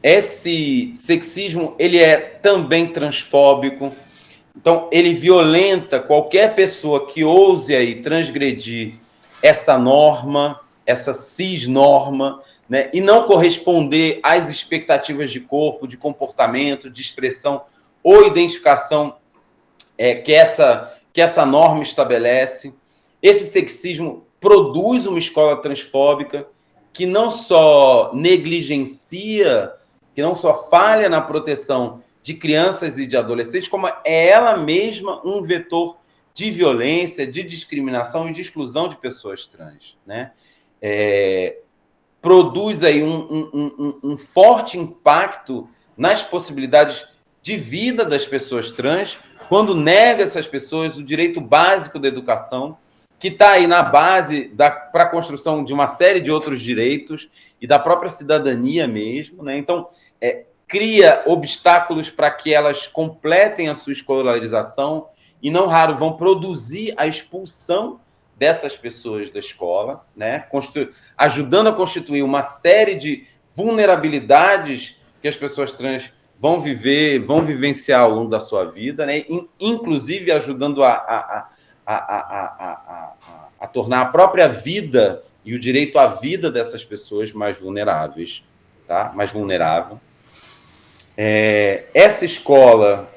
Esse sexismo, ele é também transfóbico. Então, ele violenta qualquer pessoa que ouse aí transgredir essa norma, essa cisnorma, né, e não corresponder às expectativas de corpo, de comportamento, de expressão ou identificação que essa norma estabelece. Esse sexismo produz uma escola transfóbica que não só negligencia, que não só falha na proteção de crianças e de adolescentes, como é ela mesma um vetor de violência, de discriminação e de exclusão de pessoas trans, né? Produz aí um forte impacto nas possibilidades de vida das pessoas trans, quando nega a essas pessoas o direito básico da educação, que está aí na base para a construção de uma série de outros direitos e da própria cidadania mesmo, né? Então, cria obstáculos para que elas completem a sua escolarização e, não raro, vão produzir a expulsão dessas pessoas da escola, né? Ajudando a constituir uma série de vulnerabilidades que as pessoas trans vão vivenciar ao longo da sua vida, né? Inclusive ajudando a tornar a própria vida e o direito à vida dessas pessoas mais vulneráveis, tá? Mais vulnerável. Essa escola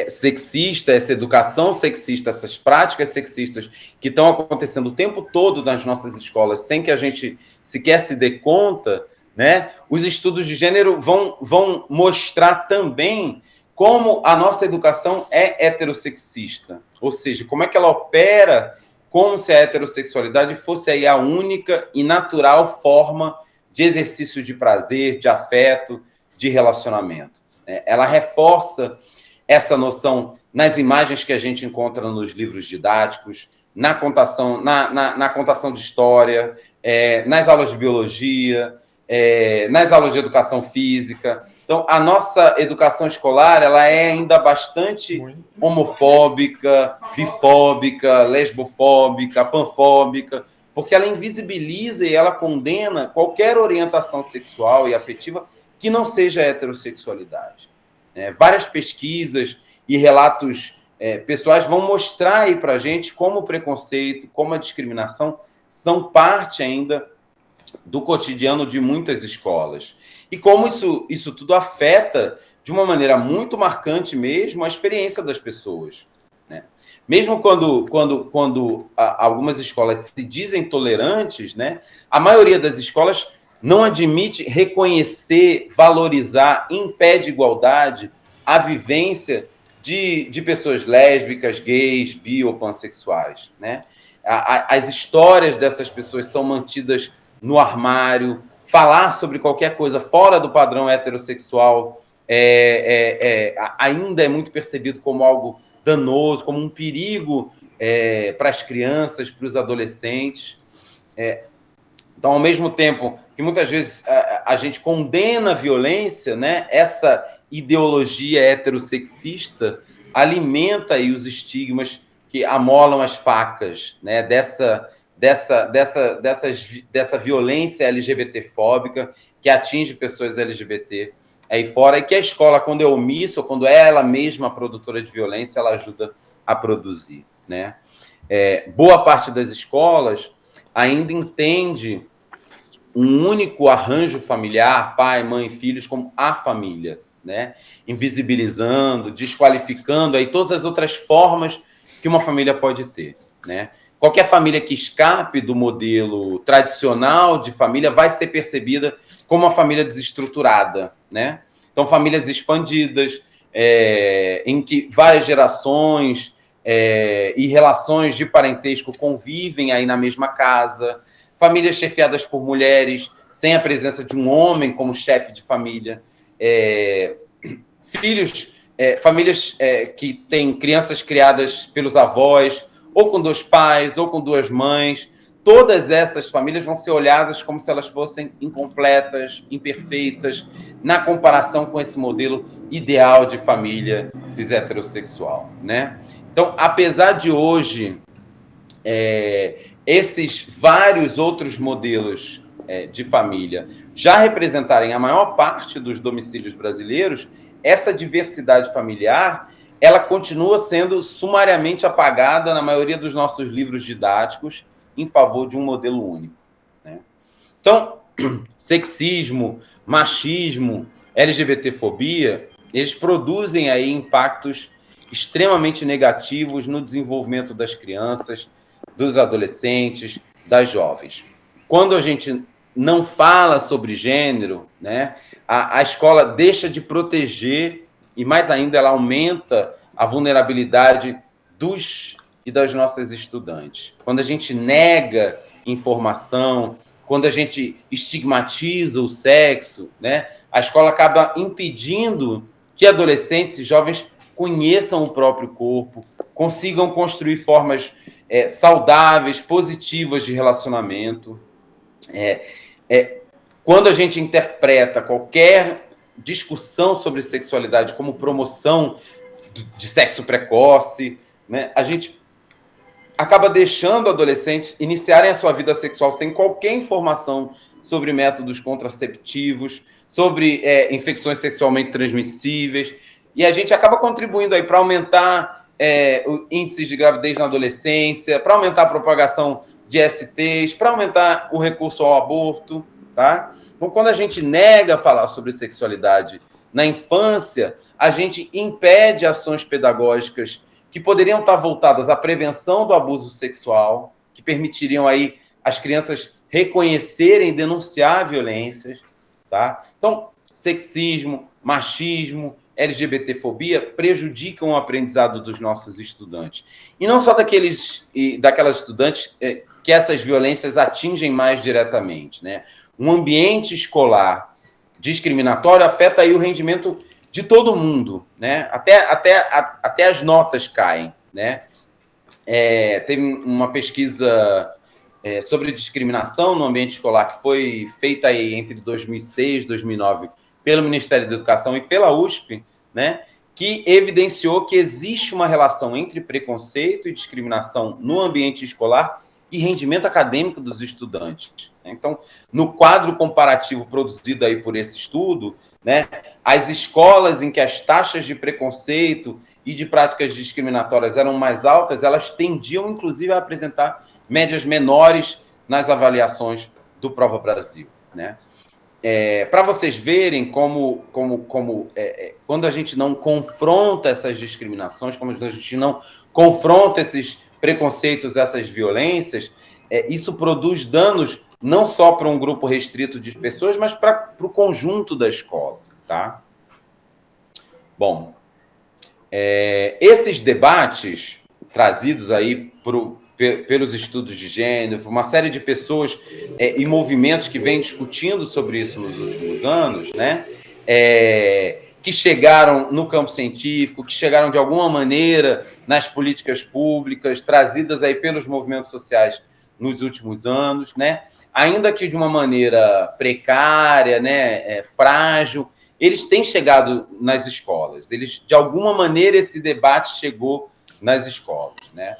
sexista, essa educação sexista, essas práticas sexistas que estão acontecendo o tempo todo nas nossas escolas, sem que a gente sequer se dê conta, né? Os estudos de gênero vão mostrar também como a nossa educação é heterossexista, ou seja, como é que ela opera como se a heterossexualidade fosse aí a única e natural forma de exercício de prazer, de afeto, de relacionamento. Ela reforça essa noção nas imagens que a gente encontra nos livros didáticos, na contação de história, nas aulas de biologia, nas aulas de educação física. Então, a nossa educação escolar ela é ainda bastante homofóbica, bifóbica, lesbofóbica, panfóbica, porque ela invisibiliza e ela condena qualquer orientação sexual e afetiva que não seja heterossexualidade. Várias pesquisas e relatos pessoais vão mostrar aí para a gente como o preconceito, como a discriminação são parte ainda do cotidiano de muitas escolas. E como isso tudo afeta, de uma maneira muito marcante mesmo, a experiência das pessoas. Né? Mesmo quando algumas escolas se dizem tolerantes, né, a maioria das escolas não admite reconhecer, valorizar, em pé de igualdade, a vivência de pessoas lésbicas, gays, bi ou pansexuais. Né? As histórias dessas pessoas são mantidas no armário. Falar sobre qualquer coisa fora do padrão heterossexual ainda é muito percebido como algo danoso, como um perigo para as crianças, para os adolescentes. Então, ao mesmo tempo que muitas vezes a gente condena a violência, né, essa ideologia heterossexista alimenta aí os estigmas que amolam as facas, né, dessa violência LGBT-fóbica que atinge pessoas LGBT aí fora e que a escola, quando é omissa ou quando é ela mesma a produtora de violência, ela ajuda a produzir. Né? Boa parte das escolas ainda entende um único arranjo familiar, pai, mãe, filhos, como a família, né? Invisibilizando, desqualificando aí todas as outras formas que uma família pode ter, né? Qualquer família que escape do modelo tradicional de família vai ser percebida como uma família desestruturada, né? Então, famílias expandidas, em que várias gerações e relações de parentesco convivem aí na mesma casa, famílias chefiadas por mulheres, sem a presença de um homem como chefe de família, famílias que têm crianças criadas pelos avós, ou com 2 pais, ou com 2 mães. Todas essas famílias vão ser olhadas como se elas fossem incompletas, imperfeitas, na comparação com esse modelo ideal de família cis-heterossexual, né? Então, apesar de hoje esses vários outros modelos de família já representarem a maior parte dos domicílios brasileiros, essa diversidade familiar ela continua sendo sumariamente apagada na maioria dos nossos livros didáticos em favor de um modelo único. Né? Então, sexismo, machismo, LGBTfobia, eles produzem aí impactos extremamente negativos no desenvolvimento das crianças, dos adolescentes, das jovens. Quando a gente não fala sobre gênero, né, a escola deixa de proteger e, mais ainda, ela aumenta a vulnerabilidade dos e das nossas estudantes. Quando a gente nega informação, quando a gente estigmatiza o sexo, né, a escola acaba impedindo que adolescentes e jovens conheçam o próprio corpo, consigam construir formas saudáveis, positivas de relacionamento. Quando a gente interpreta qualquer discussão sobre sexualidade como promoção de sexo precoce, né, a gente acaba deixando adolescentes iniciarem a sua vida sexual sem qualquer informação sobre métodos contraceptivos, sobre infecções sexualmente transmissíveis, e a gente acaba contribuindo aí para aumentar o índice de gravidez na adolescência, para aumentar a propagação de STs, para aumentar o recurso ao aborto, tá? Então, quando a gente nega falar sobre sexualidade na infância, a gente impede ações pedagógicas que poderiam estar voltadas à prevenção do abuso sexual, que permitiriam aí as crianças reconhecerem e denunciar violências, tá? Então, sexismo, machismo, LGBTfobia prejudicam o aprendizado dos nossos estudantes. E não só daquelas estudantes que essas violências atingem mais diretamente, né? Um ambiente escolar discriminatório afeta aí o rendimento de todo mundo, né? Até as notas caem, né? Teve uma pesquisa sobre discriminação no ambiente escolar que foi feita aí entre 2006 e 2009 pelo Ministério da Educação e pela USP, né? Que evidenciou que existe uma relação entre preconceito e discriminação no ambiente escolar e rendimento acadêmico dos estudantes. Então, no quadro comparativo produzido aí por esse estudo, né, as escolas em que as taxas de preconceito e de práticas discriminatórias eram mais altas, elas tendiam, inclusive, a apresentar médias menores nas avaliações do Prova Brasil, né? Para vocês verem como quando a gente não confronta essas discriminações, como a gente não confronta esses preconceitos, essas violências, isso produz danos não só para um grupo restrito de pessoas, mas para o conjunto da escola, tá? Bom, esses debates trazidos aí pelos estudos de gênero, por uma série de pessoas e movimentos que vêm discutindo sobre isso nos últimos anos, né? Que chegaram no campo científico, que chegaram de alguma maneira nas políticas públicas, trazidas aí pelos movimentos sociais nos últimos anos, né? Ainda que de uma maneira precária, né, frágil, eles têm chegado nas escolas. De alguma maneira, esse debate chegou nas escolas, né?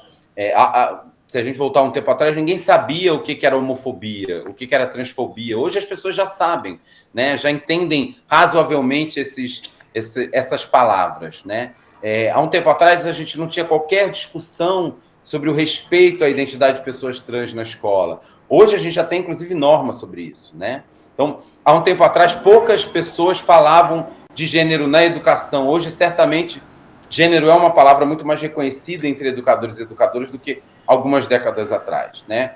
Se a gente voltar um tempo atrás, ninguém sabia o que era homofobia, o que era transfobia. Hoje as pessoas já sabem, né? Já entendem razoavelmente essas palavras, né? Há um tempo atrás, a gente não tinha qualquer discussão sobre o respeito à identidade de pessoas trans na escola. Hoje a gente já tem, inclusive, normas sobre isso, né? Então, há um tempo atrás, poucas pessoas falavam de gênero na educação. Hoje, certamente, gênero é uma palavra muito mais reconhecida entre educadores e educadoras do que algumas décadas atrás, né?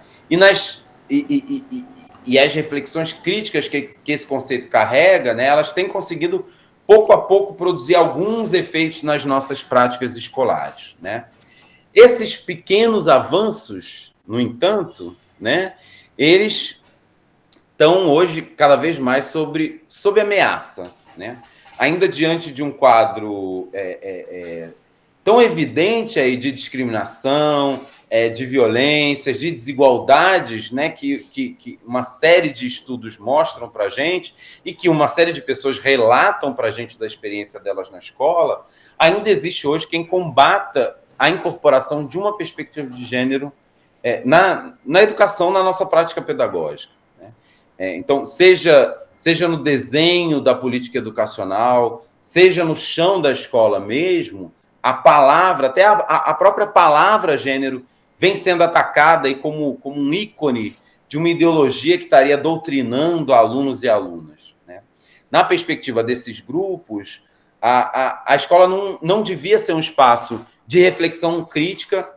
E as reflexões críticas que esse conceito carrega, né, elas têm conseguido, pouco a pouco, produzir alguns efeitos nas nossas práticas escolares, né? Esses pequenos avanços, no entanto, né, eles estão hoje cada vez mais sob ameaça, né? Ainda diante de um quadro tão evidente aí de discriminação, de violências, de desigualdades, né, que uma série de estudos mostram para a gente e que uma série de pessoas relatam para a gente da experiência delas na escola, ainda existe hoje quem combata a incorporação de uma perspectiva de gênero na educação, na nossa prática pedagógica, né? Então, seja no desenho da política educacional, seja no chão da escola mesmo, a palavra, até a própria palavra gênero, vem sendo atacada aí como um ícone de uma ideologia que estaria doutrinando alunos e alunas, né? Na perspectiva desses grupos, a escola não devia ser um espaço de reflexão crítica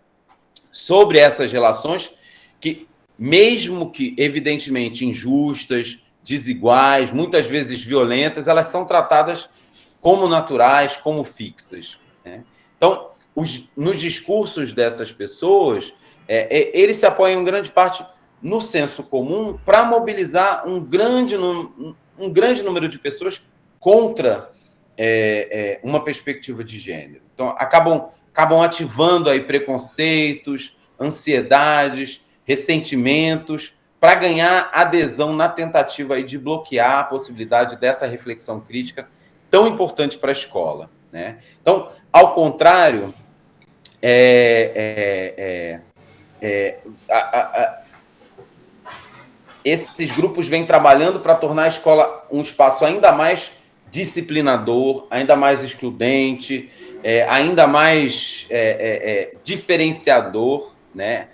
sobre essas relações que, mesmo que evidentemente injustas, desiguais, muitas vezes violentas, elas são tratadas como naturais, como fixas, né? Então, nos discursos dessas pessoas, eles se apoiam em grande parte no senso comum para mobilizar um grande número de pessoas contra uma perspectiva de gênero. Então, acabam ativando aí preconceitos, ansiedades, ressentimentos, para ganhar adesão na tentativa aí de bloquear a possibilidade dessa reflexão crítica tão importante para a escola, né? Então, ao contrário, esses grupos vêm trabalhando para tornar a escola um espaço ainda mais disciplinador, ainda mais excludente, ainda mais diferenciador, né,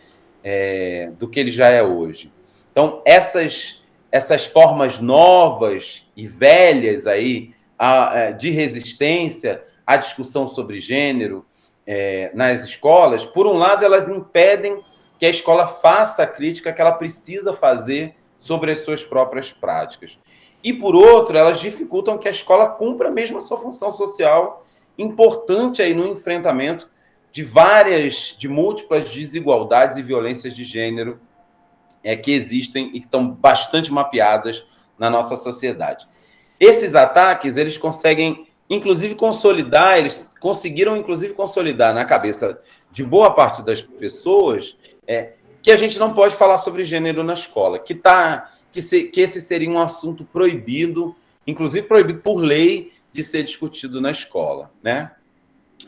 do que ele já é hoje. Então, essas formas novas e velhas aí de resistência à discussão sobre gênero nas escolas, por um lado, elas impedem que a escola faça a crítica que ela precisa fazer sobre as suas próprias práticas. E, por outro, elas dificultam que a escola cumpra mesmo a sua função social importante aí no enfrentamento de múltiplas desigualdades e violências de gênero que existem e que estão bastante mapeadas na nossa sociedade. Esses ataques, eles conseguem, inclusive, eles conseguiram, inclusive, consolidar na cabeça de boa parte das pessoas que a gente não pode falar sobre gênero na escola, que esse seria um assunto proibido, inclusive proibido por lei, de ser discutido na escola, né?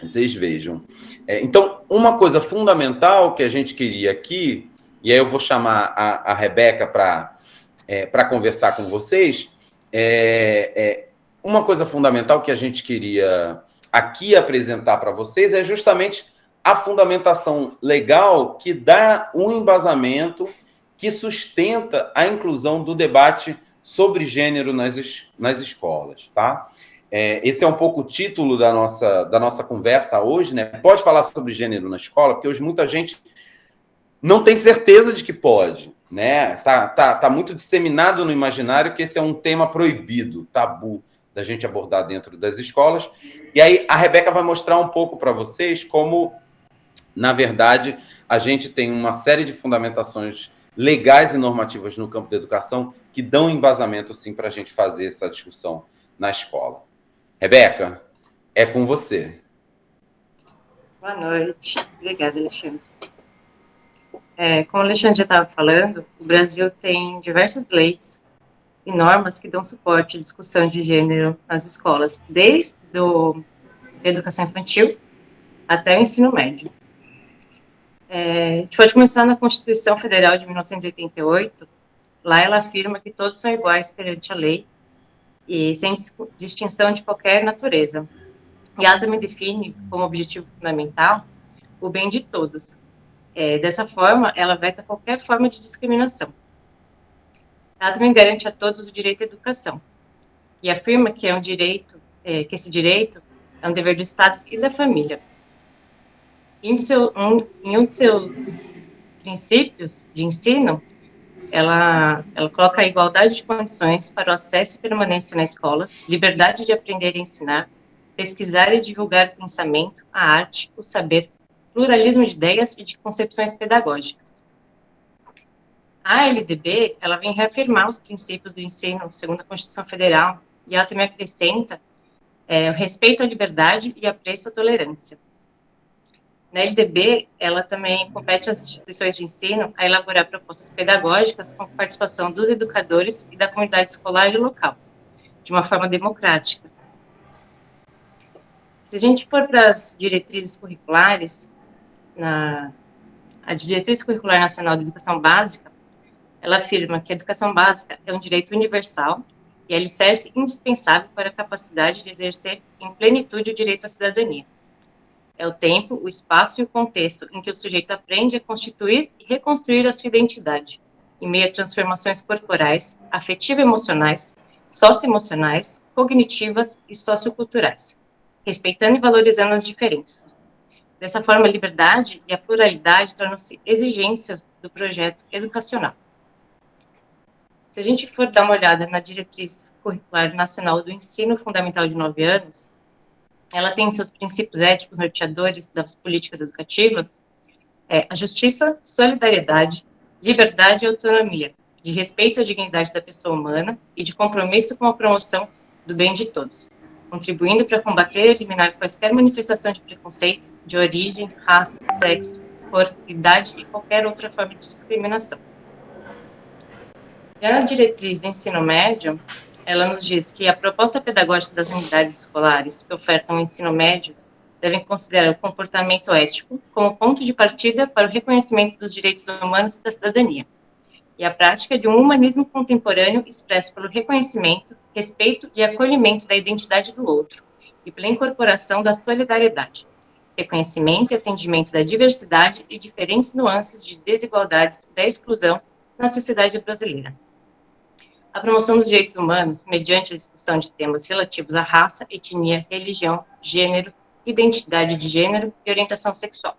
Vocês vejam. Então, uma coisa fundamental que a gente queria aqui, e aí eu vou chamar a Rebeca para conversar com vocês, uma coisa fundamental que a gente queria aqui apresentar para vocês é justamente a fundamentação legal que dá um embasamento que sustenta a inclusão do debate sobre gênero nas escolas, tá? Esse é um pouco o título da nossa conversa hoje, né? Pode falar sobre gênero na escola? Porque hoje muita gente não tem certeza de que pode, né? Tá muito disseminado no imaginário que esse é um tema proibido, tabu, da gente abordar dentro das escolas. E aí a Rebeca vai mostrar um pouco para vocês como, na verdade, a gente tem uma série de fundamentações legais e normativas no campo da educação que dão embasamento, sim, para a gente fazer essa discussão na escola. Rebeca, é com você. Boa noite. Obrigada, Alexandre. Como o Alexandre já estava falando, o Brasil tem diversas leis e normas que dão suporte à discussão de gênero nas escolas, desde a educação infantil até o ensino médio. A gente pode começar na Constituição Federal de 1988. Lá ela afirma que todos são iguais perante a lei e sem distinção de qualquer natureza. E ela também define como objetivo fundamental o bem de todos. Dessa forma, ela veta qualquer forma de discriminação. Ela também garante a todos o direito à educação e afirma que que esse direito é um dever do Estado e da família. Em um de seus princípios de ensino, ela coloca a igualdade de condições para o acesso e permanência na escola, liberdade de aprender e ensinar, pesquisar e divulgar o pensamento, a arte, o saber, pluralismo de ideias e de concepções pedagógicas. A LDB, ela vem reafirmar os princípios do ensino segundo a Constituição Federal e ela também acrescenta o respeito à liberdade e apreço à tolerância. Na LDB, ela também compete às instituições de ensino a elaborar propostas pedagógicas com participação dos educadores e da comunidade escolar e local, de uma forma democrática. Se a gente for para as diretrizes curriculares, a Diretriz Curricular Nacional de Educação Básica, ela afirma que a educação básica é um direito universal e é alicerce indispensável para a capacidade de exercer em plenitude o direito à cidadania. É o tempo, o espaço e o contexto em que o sujeito aprende a constituir e reconstruir a sua identidade, em meio a transformações corporais, afetivo-emocionais, socioemocionais, cognitivas e socioculturais, respeitando e valorizando as diferenças. Dessa forma, a liberdade e a pluralidade tornam-se exigências do projeto educacional. Se a gente for dar uma olhada na Diretriz Curricular Nacional do Ensino Fundamental de 9 anos, ela tem seus princípios éticos norteadores das políticas educativas, a justiça, solidariedade, liberdade e autonomia, de respeito à dignidade da pessoa humana e de compromisso com a promoção do bem de todos, contribuindo para combater e eliminar quaisquer manifestação de preconceito, de origem, raça, sexo, cor, idade e qualquer outra forma de discriminação. Já na diretriz do ensino médio, ela nos diz que a proposta pedagógica das unidades escolares que ofertam o ensino médio devem considerar o comportamento ético como ponto de partida para o reconhecimento dos direitos humanos e da cidadania, e a prática de um humanismo contemporâneo expresso pelo reconhecimento, respeito e acolhimento da identidade do outro, e pela incorporação da solidariedade, reconhecimento e atendimento da diversidade e diferentes nuances de desigualdades e da exclusão na sociedade brasileira. A promoção dos direitos humanos, mediante a discussão de temas relativos à raça, etnia, religião, gênero, identidade de gênero e orientação sexual,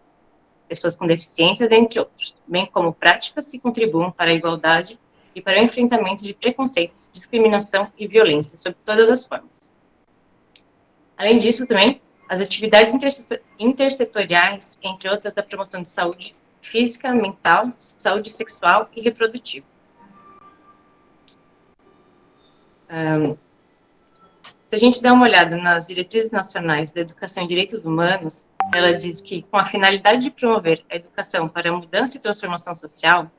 pessoas com deficiências, entre outros, bem como práticas que contribuam para a igualdade e para o enfrentamento de preconceitos, discriminação e violência sob todas as formas. Além disso, também, as atividades intersetoriais, entre outras, da promoção de saúde física, mental, saúde sexual e reprodutiva. Se a gente der uma olhada nas diretrizes nacionais da educação e direitos humanos, ela diz que, com a finalidade de promover a educação para a mudança e transformação social,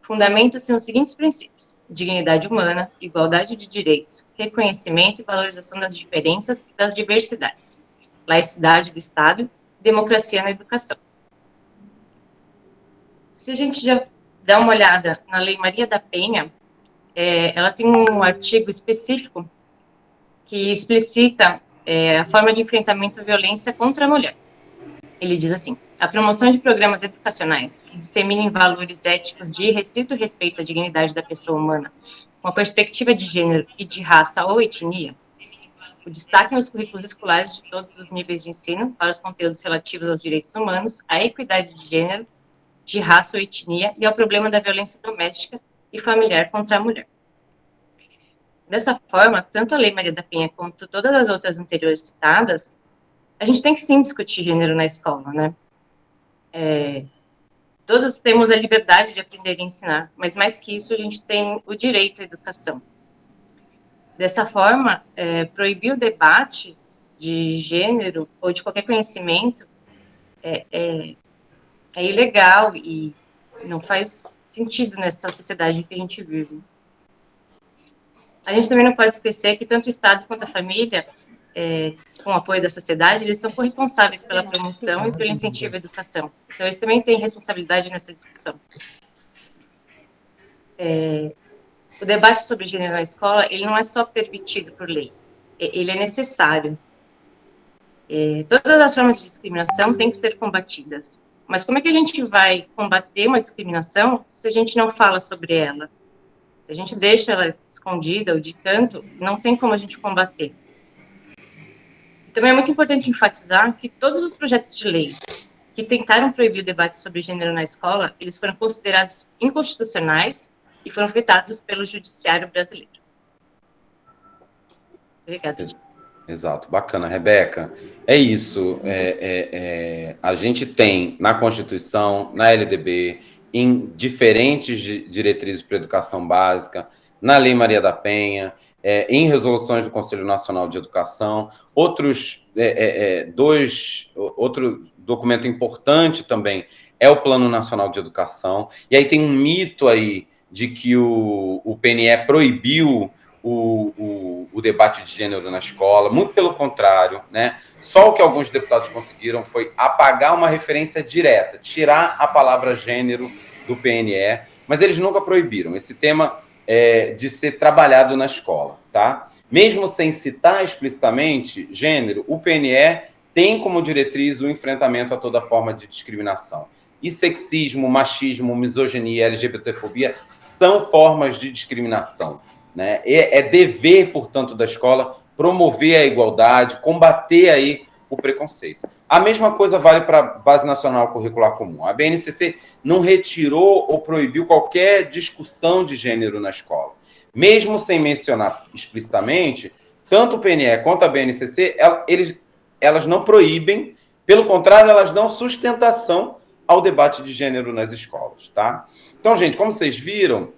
fundamenta-se nos seguintes princípios: dignidade humana, igualdade de direitos, reconhecimento e valorização das diferenças e das diversidades, laicidade do Estado, democracia na educação. Se a gente já dá uma olhada na Lei Maria da Penha, ela tem um artigo específico que explicita a forma de enfrentamento à violência contra a mulher. Ele diz assim: a promoção de programas educacionais que disseminem valores éticos de restrito respeito à dignidade da pessoa humana, com a perspectiva de gênero e de raça ou etnia, o destaque nos currículos escolares de todos os níveis de ensino para os conteúdos relativos aos direitos humanos, à equidade de gênero, de raça ou etnia e ao problema da violência doméstica e familiar contra a mulher. Dessa forma, tanto a Lei Maria da Penha quanto todas as outras anteriores citadas, a gente tem que sim discutir gênero na escola, né? Todos temos a liberdade de aprender e ensinar, mas mais que isso, a gente tem o direito à educação. Dessa forma, proibir o debate de gênero ou de qualquer conhecimento é ilegal e não faz sentido nessa sociedade que a gente vive. A gente também não pode esquecer que tanto o Estado quanto a família, com o apoio da sociedade, eles são corresponsáveis pela promoção e pelo incentivo à educação. Então, eles também têm responsabilidade nessa discussão. O debate sobre gênero na escola, ele não é só permitido por lei, ele é necessário. Todas as formas de discriminação têm que ser combatidas. Mas como é que a gente vai combater uma discriminação se a gente não fala sobre ela? Se a gente deixa ela escondida ou de canto, não tem como a gente combater. Também é muito importante enfatizar que todos os projetos de leis que tentaram proibir o debate sobre gênero na escola, eles foram considerados inconstitucionais e foram vetados pelo Judiciário brasileiro. Obrigada. Exato, bacana, Rebeca. É isso. A gente tem na Constituição, na LDB, em diferentes diretrizes para a educação básica, na Lei Maria da Penha, em resoluções do Conselho Nacional de Educação, outro documento importante também é o Plano Nacional de Educação, e aí tem um mito aí de que o PNE proibiu o debate de gênero na escola, muito pelo contrário, né? Só o que alguns deputados conseguiram foi apagar uma referência direta, tirar a palavra gênero do PNE, mas eles nunca proibiram esse tema de ser trabalhado na escola, tá? Mesmo sem citar explicitamente gênero, o PNE tem como diretriz o enfrentamento a toda forma de discriminação. E sexismo, machismo, misoginia, LGBTfobia são formas de discriminação, né? É dever, portanto, da escola promover a igualdade, combater aí o preconceito. A mesma coisa vale para a Base Nacional Curricular Comum. A BNCC não retirou ou proibiu qualquer discussão de gênero na escola. Mesmo sem mencionar explicitamente, tanto o PNE quanto a BNCC, elas não proíbem, pelo contrário, elas dão sustentação ao debate de gênero nas escolas, tá? Então, gente, como vocês viram,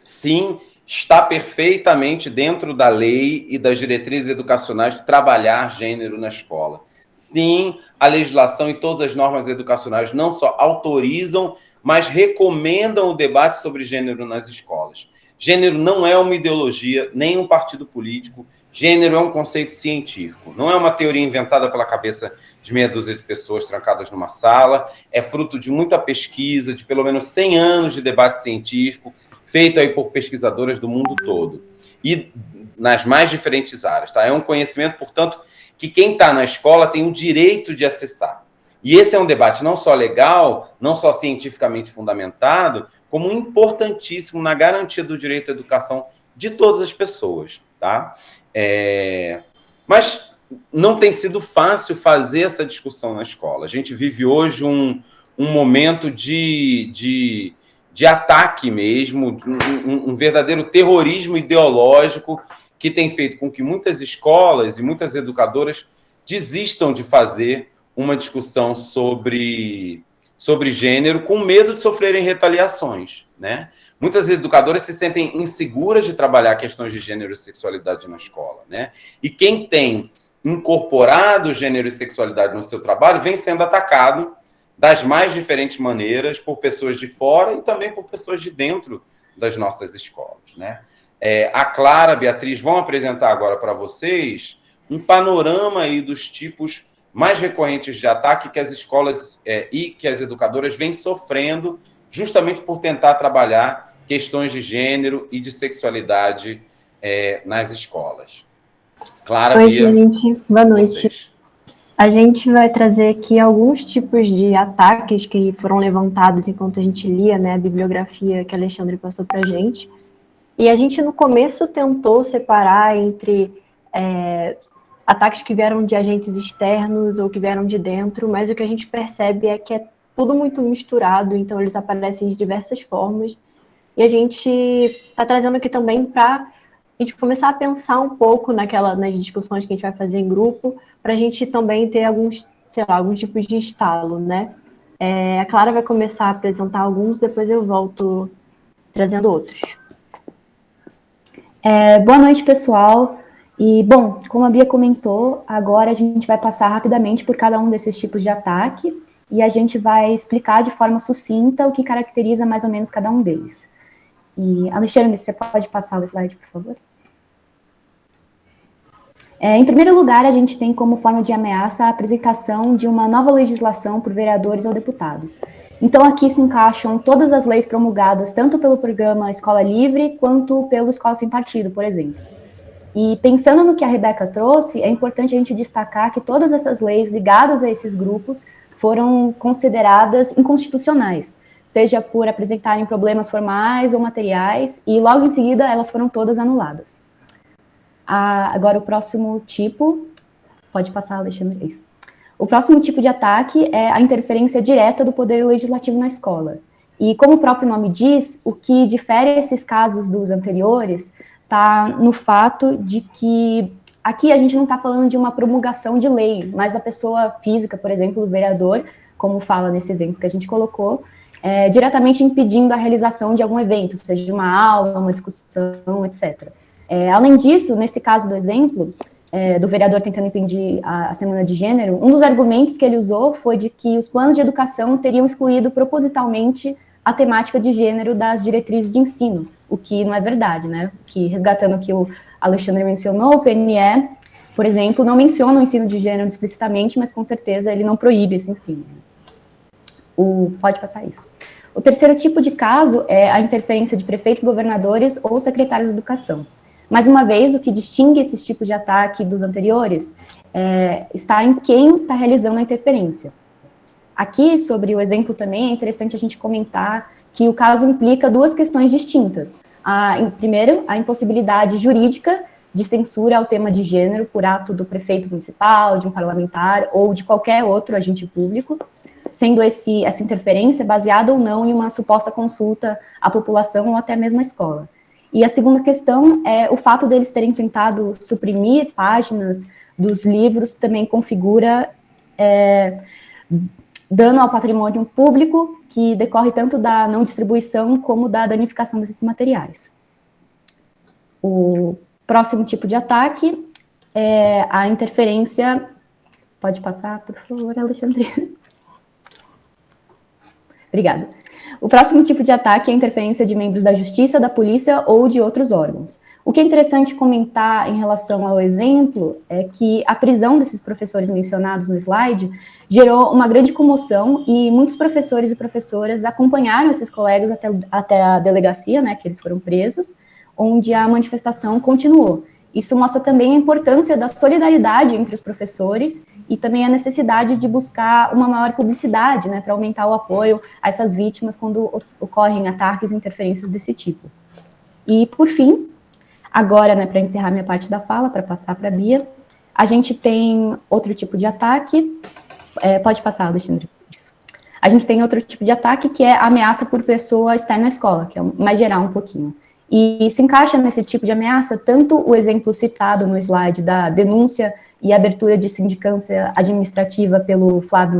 sim, está perfeitamente dentro da lei e das diretrizes educacionais de trabalhar gênero na escola. Sim, a legislação e todas as normas educacionais não só autorizam, mas recomendam o debate sobre gênero nas escolas. Gênero não é uma ideologia, nem um partido político. Gênero é um conceito científico. Não é uma teoria inventada pela cabeça de meia dúzia de pessoas trancadas numa sala. É fruto de muita pesquisa, de pelo menos 100 anos de debate científico, feito aí por pesquisadoras do mundo todo. E nas mais diferentes áreas, tá? É um conhecimento, portanto, que quem está na escola tem o direito de acessar. E esse é um debate não só legal, não só cientificamente fundamentado, como importantíssimo na garantia do direito à educação de todas as pessoas, tá? Mas não tem sido fácil fazer essa discussão na escola. A gente vive hoje um momento de ataque mesmo, um verdadeiro terrorismo ideológico que tem feito com que muitas escolas e muitas educadoras desistam de fazer uma discussão sobre gênero com medo de sofrerem retaliações, né? Muitas educadoras se sentem inseguras de trabalhar questões de gênero e sexualidade na escola, né? E quem tem incorporado gênero e sexualidade no seu trabalho vem sendo atacado das mais diferentes maneiras por pessoas de fora e também por pessoas de dentro das nossas escolas, né? A Clara, a Beatriz vão apresentar agora para vocês um panorama aí dos tipos mais recorrentes de ataque que as escolas e que as educadoras vêm sofrendo justamente por tentar trabalhar questões de gênero e de sexualidade nas escolas. Clara, Oi, Bia, gente. Boa noite. vocês. A gente vai trazer aqui alguns tipos de ataques que foram levantados enquanto a gente lia, né, a bibliografia que a Alexandre passou para a gente. E a gente, no começo, tentou separar entre ataques que vieram de agentes externos ou que vieram de dentro, mas o que a gente percebe é que é tudo muito misturado, então eles aparecem de diversas formas. E a gente está trazendo aqui também para a gente começar a pensar um pouco nas discussões que a gente vai fazer em grupo, para a gente também ter alguns tipos de estalo, né? A Clara vai começar a apresentar alguns, depois eu volto trazendo outros. Boa noite, pessoal. E, bom, como a Bia comentou, agora a gente vai passar rapidamente por cada um desses tipos de ataque e a gente vai explicar de forma sucinta o que caracteriza mais ou menos cada um deles. E, Alexandre, você pode passar o slide, por favor? Em primeiro lugar, a gente tem como forma de ameaça a apresentação de uma nova legislação por vereadores ou deputados. Então, aqui se encaixam todas as leis promulgadas, tanto pelo programa Escola Livre, quanto pelo Escola Sem Partido, por exemplo. E pensando no que a Rebeca trouxe, é importante a gente destacar que todas essas leis ligadas a esses grupos foram consideradas inconstitucionais, seja por apresentarem problemas formais ou materiais, e logo em seguida elas foram todas anuladas. Agora o próximo tipo, pode passar, Alexandre, isso. O próximo tipo de ataque é a interferência direta do poder legislativo na escola. E como o próprio nome diz, o que difere esses casos dos anteriores está no fato de que aqui a gente não está falando de uma promulgação de lei, mas a pessoa física, por exemplo, o vereador, como fala nesse exemplo que a gente colocou, diretamente impedindo a realização de algum evento, seja uma aula, uma discussão, etc. Além disso, nesse caso do exemplo, do vereador tentando impedir a semana de gênero, um dos argumentos que ele usou foi de que os planos de educação teriam excluído propositalmente a temática de gênero das diretrizes de ensino, o que não é verdade, né? Que, resgatando o que o Alexandre mencionou, o PNE, por exemplo, não menciona o ensino de gênero explicitamente, mas com certeza ele não proíbe esse ensino. Pode passar isso. O terceiro tipo de caso é a interferência de prefeitos, governadores ou secretários de educação. Mais uma vez, o que distingue esses tipos de ataque dos anteriores está em quem está realizando a interferência. Aqui, sobre o exemplo também, é interessante a gente comentar que o caso implica duas questões distintas. Primeiro, a impossibilidade jurídica de censura ao tema de gênero por ato do prefeito municipal, de um parlamentar ou de qualquer outro agente público, sendo essa interferência baseada ou não em uma suposta consulta à população ou até mesmo à escola. E a segunda questão é o fato deles terem tentado suprimir páginas dos livros também configura dano ao patrimônio público, que decorre tanto da não distribuição como da danificação desses materiais. O próximo tipo de ataque é a interferência Pode passar, por favor, Alexandre. Obrigada. O próximo tipo de ataque é a interferência de membros da justiça, da polícia ou de outros órgãos. O que é interessante comentar em relação ao exemplo é que a prisão desses professores mencionados no slide gerou uma grande comoção e muitos professores e professoras acompanharam esses colegas até a delegacia, né, que eles foram presos, onde a manifestação continuou. Isso mostra também a importância da solidariedade entre os professores e também a necessidade de buscar uma maior publicidade, né, para aumentar o apoio a essas vítimas quando ocorrem ataques e interferências desse tipo. E, por fim, agora, né, para encerrar minha parte da fala, para passar para a Bia, a gente tem outro tipo de ataque. Pode passar, Alexandre. Isso. A gente tem outro tipo de ataque que é a ameaça por pessoa estar na escola, que é mais geral um pouquinho. E se encaixa nesse tipo de ameaça tanto o exemplo citado no slide da denúncia e abertura de sindicância administrativa pelo Flávio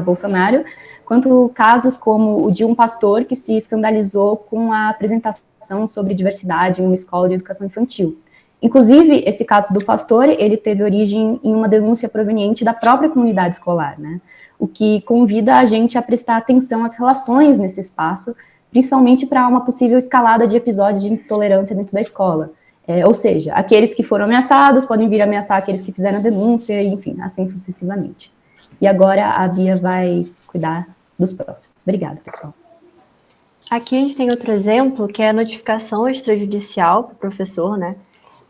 Bolsonaro, quanto casos como o de um pastor que se escandalizou com a apresentação sobre diversidade em uma escola de educação infantil. Inclusive, esse caso do pastor, ele teve origem em uma denúncia proveniente da própria comunidade escolar, né? O que convida a gente a prestar atenção às relações nesse espaço, principalmente para uma possível escalada de episódios de intolerância dentro da escola. Ou seja, aqueles que foram ameaçados podem vir ameaçar aqueles que fizeram a denúncia, enfim, assim sucessivamente. E agora a Bia vai cuidar dos próximos. Obrigada, pessoal. Aqui a gente tem outro exemplo, que é a notificação extrajudicial para o professor, né?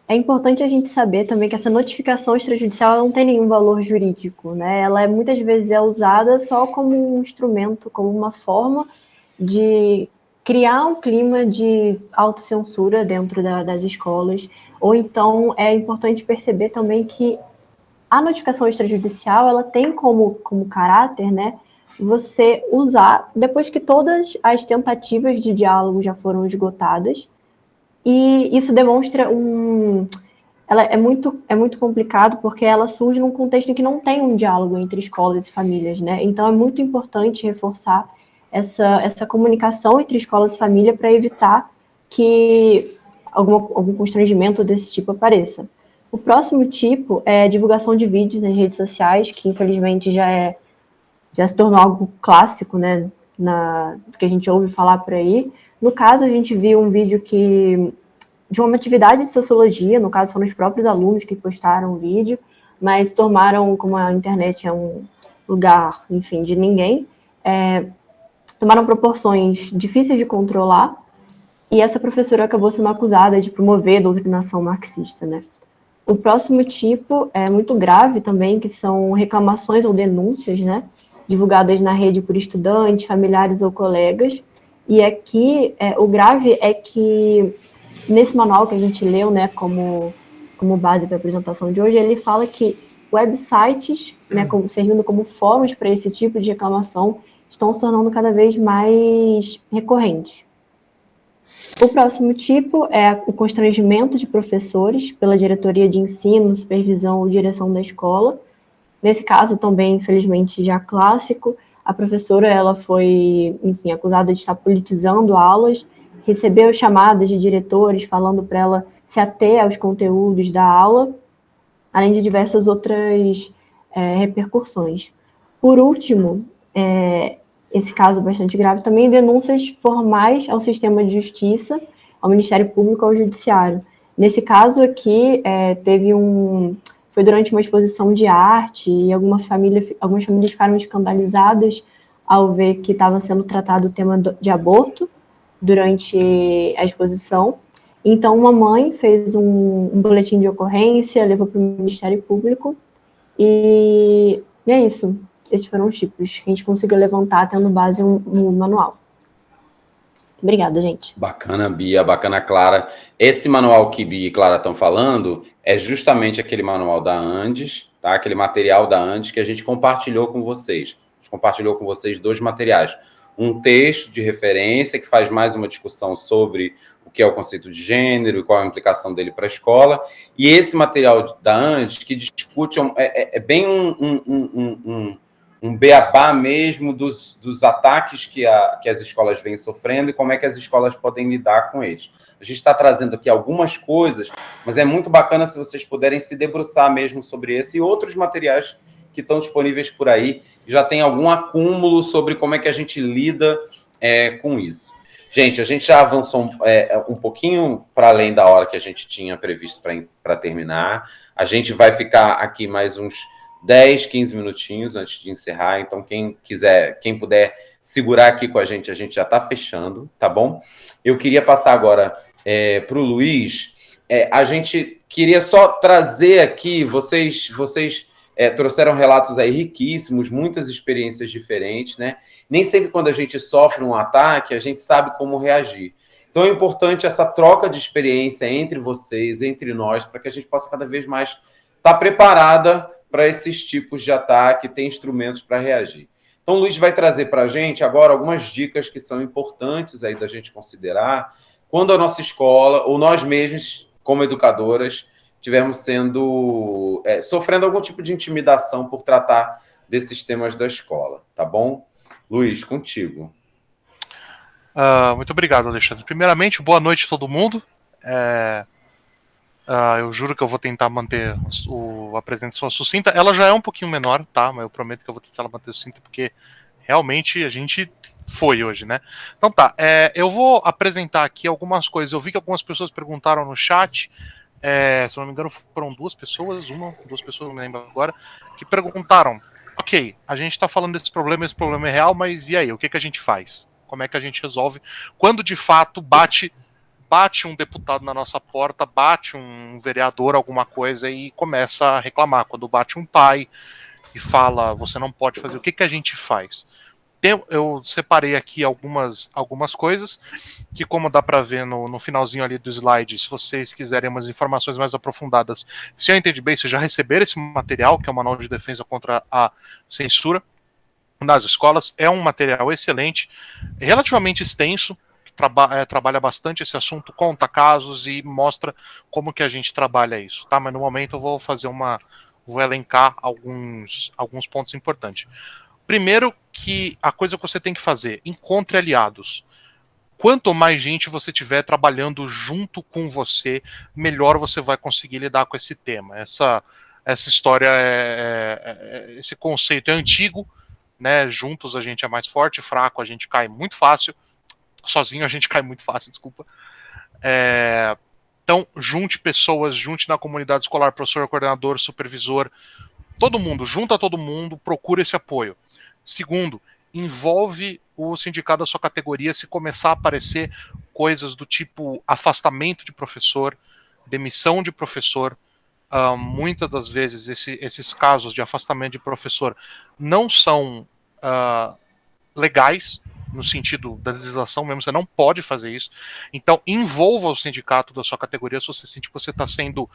É importante a gente saber também que essa notificação extrajudicial não tem nenhum valor jurídico, né? Ela muitas vezes é usada só como um instrumento, como uma forma de criar um clima de autocensura dentro das escolas, ou então é importante perceber também que a notificação extrajudicial, ela tem como caráter, né, você usar depois que todas as tentativas de diálogo já foram esgotadas, e isso demonstra ela é muito complicado porque ela surge num contexto em que não tem um diálogo entre escolas e famílias, né? Então é muito importante reforçar essa comunicação entre escolas e família para evitar que algum constrangimento desse tipo apareça. O próximo tipo é a divulgação de vídeos nas redes sociais, que infelizmente já se tornou algo clássico, né, que a gente ouve falar por aí. No caso, a gente viu um vídeo de uma atividade de sociologia, no caso foram os próprios alunos que postaram o vídeo, mas tomaram, como a internet é um lugar, enfim, de ninguém, tomaram proporções difíceis de controlar, e essa professora acabou sendo acusada de promover a doutrinação marxista, né? O próximo tipo é muito grave também, que são reclamações ou denúncias, né, divulgadas na rede por estudantes, familiares ou colegas, e aqui o grave é que nesse manual que a gente leu, né, como base para a apresentação de hoje, ele fala que websites, né, servindo como fóruns para esse tipo de reclamação, estão se tornando cada vez mais recorrentes. O próximo tipo é o constrangimento de professores pela diretoria de ensino, supervisão ou direção da escola. Nesse caso também, infelizmente, já clássico, a professora ela foi, enfim, acusada de estar politizando aulas, recebeu chamadas de diretores falando para ela se ater aos conteúdos da aula, além de diversas outras repercussões. Por último, esse caso bastante grave, também denúncias formais ao sistema de justiça, ao Ministério Público, ao Judiciário. Nesse caso aqui, foi durante uma exposição de arte e algumas famílias ficaram escandalizadas ao ver que estava sendo tratado o tema de aborto durante a exposição. Então, uma mãe fez um boletim de ocorrência, levou para o Ministério Público e é isso. Esses foram os tipos que a gente conseguiu levantar tendo base no manual. Obrigada, gente. Bacana, Bia, bacana, Clara. Esse manual que Bia e Clara estão falando é justamente aquele manual da Andes, tá? Aquele material da Andes que a gente compartilhou com vocês. A gente compartilhou com vocês 2 materiais. Um texto de referência que faz mais uma discussão sobre o que é o conceito de gênero e qual é a implicação dele para a escola. E esse material da Andes que discute, bem um beabá mesmo dos ataques que as escolas vêm sofrendo e como é que as escolas podem lidar com eles. A gente está trazendo aqui algumas coisas, mas é muito bacana se vocês puderem se debruçar mesmo sobre esse e outros materiais que estão disponíveis por aí, já tem algum acúmulo sobre como é que a gente lida com isso. Gente, a gente já avançou um pouquinho para além da hora que a gente tinha previsto para terminar. A gente vai ficar aqui mais uns 10, 15 minutinhos antes de encerrar. Então, quem puder segurar aqui com a gente já está fechando, tá bom? Eu queria passar agora para o Luiz. A gente queria só trazer aqui, vocês trouxeram relatos aí riquíssimos, muitas experiências diferentes, né? Nem sempre quando a gente sofre um ataque, a gente sabe como reagir. Então é importante essa troca de experiência entre vocês, entre nós, para que a gente possa cada vez mais estar preparada para esses tipos de ataque e ter instrumentos para reagir. Então o Luiz vai trazer para a gente agora algumas dicas que são importantes aí da gente considerar quando a nossa escola, ou nós mesmos, como educadoras, estivermos sofrendo algum tipo de intimidação por tratar desses temas da escola, tá bom? Luiz, contigo. Muito obrigado, Alexandre. Primeiramente, boa noite a todo mundo. Eu juro que eu vou tentar manter a apresentação sucinta. Ela já é um pouquinho menor, tá? Mas eu prometo que eu vou tentar manter sucinta, porque realmente a gente foi hoje, né? Então tá, eu vou apresentar aqui algumas coisas. Eu vi que algumas pessoas perguntaram no chat. Se não me engano, foram duas pessoas, não me lembro agora, que perguntaram: ok, a gente está falando esse problema é real, mas e aí, o que a gente faz? Como é que a gente resolve quando de fato bate um deputado na nossa porta, bate um vereador, alguma coisa, e começa a reclamar? Quando bate um pai e fala, você não pode fazer, o que a gente faz? Eu separei aqui algumas coisas que, como dá para ver no finalzinho ali do slide, se vocês quiserem umas informações mais aprofundadas, se eu entendi bem, vocês já receberam esse material, que é o Manual de Defesa contra a Censura nas Escolas. É um material excelente, relativamente extenso, que trabalha bastante esse assunto, conta casos e mostra como que a gente trabalha isso, tá? Mas no momento eu vou elencar alguns pontos importantes. Primeiro, que a coisa que você tem que fazer, encontre aliados. Quanto mais gente você tiver trabalhando junto com você, melhor você vai conseguir lidar com esse tema. Essa história, esse conceito é antigo, né? Juntos a gente é mais forte, fraco a gente cai muito fácil, sozinho a gente cai muito fácil, desculpa. Então, junte pessoas, junte na comunidade escolar, professor, coordenador, supervisor, todo mundo, junta todo mundo, procura esse apoio. Segundo, envolve o sindicato da sua categoria se começar a aparecer coisas do tipo afastamento de professor, demissão de professor. Muitas das vezes esses casos de afastamento de professor não são legais, no sentido da legislação mesmo, você não pode fazer isso. Então, envolva o sindicato da sua categoria se você sente que você está sendo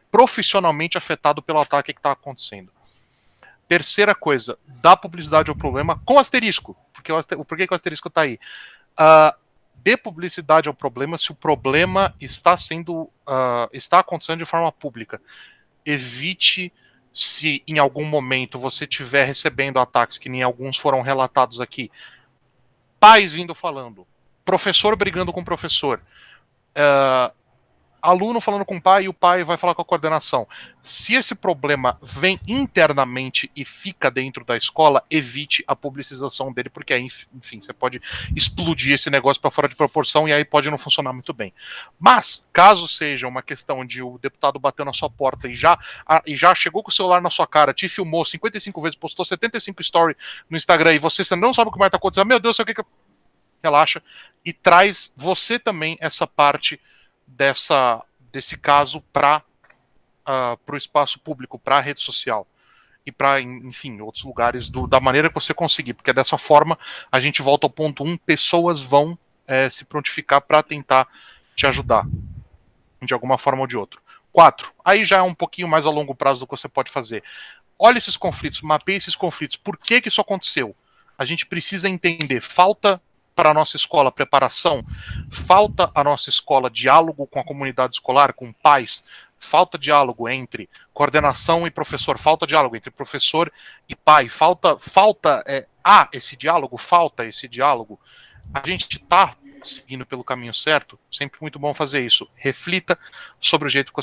profissionalmente afetado pelo ataque que está acontecendo. Terceira coisa, dá publicidade ao problema com asterisco. Por que o asterisco está aí? Dê publicidade ao problema se o problema está acontecendo de forma pública. Evite, se em algum momento você estiver recebendo ataques, que nem alguns foram relatados aqui, pais vindo falando, professor brigando com professor, aluno falando com o pai e o pai vai falar com a coordenação. Se esse problema vem internamente e fica dentro da escola, evite a publicização dele, porque aí, enfim, você pode explodir esse negócio para fora de proporção e aí pode não funcionar muito bem. Mas, caso seja uma questão de o deputado bater na sua porta e já chegou com o celular na sua cara, te filmou 55 vezes, postou 75 stories no Instagram e você não sabe o que mais está acontecendo, meu Deus, o que relaxa, e traz você também essa parte desse caso para o espaço público, para a rede social e para, enfim, outros lugares da maneira que você conseguir, porque dessa forma a gente volta ao ponto 1, pessoas vão se prontificar para tentar te ajudar de alguma forma ou de outra. 4, aí já é um pouquinho mais a longo prazo do que você pode fazer. Olha esses conflitos, mapeie esses conflitos, por que isso aconteceu? A gente precisa entender, falta para a nossa escola preparação, falta a nossa escola diálogo com a comunidade escolar, com pais, falta diálogo entre coordenação e professor, falta diálogo entre professor e pai, falta esse diálogo, a gente está seguindo pelo caminho certo? Sempre muito bom fazer isso. Reflita sobre o jeito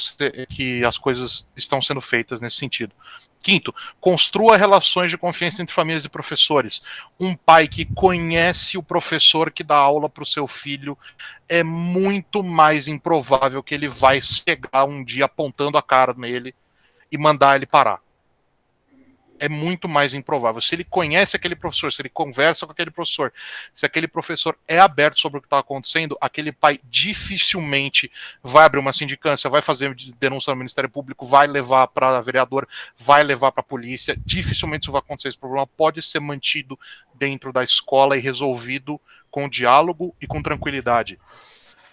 que as coisas estão sendo feitas nesse sentido. Quinto, construa relações de confiança entre famílias e professores. Um pai que conhece o professor que dá aula para o seu filho, é muito mais improvável que ele vai chegar um dia apontando a cara nele e mandar ele parar. É muito mais improvável. Se ele conhece aquele professor, se ele conversa com aquele professor, se aquele professor é aberto sobre o que está acontecendo, aquele pai dificilmente vai abrir uma sindicância, vai fazer denúncia no Ministério Público, vai levar para vereador, vai levar para a polícia. Dificilmente isso vai acontecer. Esse problema pode ser mantido dentro da escola e resolvido com diálogo e com tranquilidade.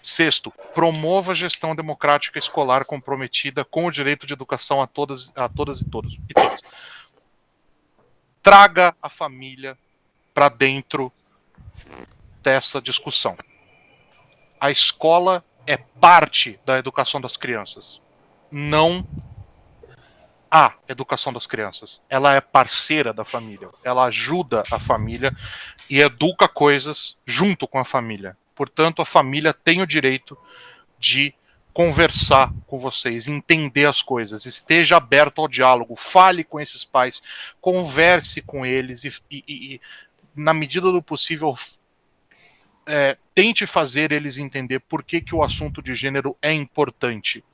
Sexto, promova a gestão democrática escolar comprometida com o direito de educação a todas e todos. Traga a família para dentro dessa discussão. A escola é parte da educação das crianças, não a educação das crianças. Ela é parceira da família, ela ajuda a família e educa coisas junto com a família. Portanto, a família tem o direito de conversar com vocês, entender as coisas, esteja aberto ao diálogo, fale com esses pais, converse com eles e na medida do possível, tente fazer eles entender por que o assunto de gênero é importante.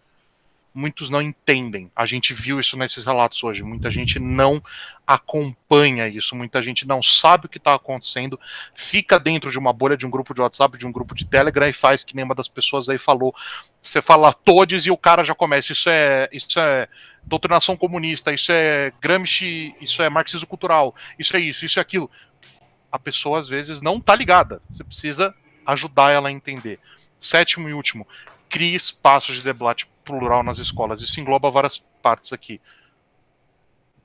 Muitos não entendem. A gente viu isso nesses relatos hoje. Muita gente não acompanha isso. Muita gente não sabe o que está acontecendo. Fica dentro de uma bolha, de um grupo de WhatsApp, de um grupo de Telegram e faz que nem uma das pessoas aí falou. Você fala todes e o cara já começa. Isso é doutrinação comunista. Isso é Gramsci. Isso é marxismo cultural. Isso é aquilo. A pessoa às vezes não está ligada. Você precisa ajudar ela a entender. Sétimo e último. Crie espaços de debate plural nas escolas. Isso engloba várias partes aqui.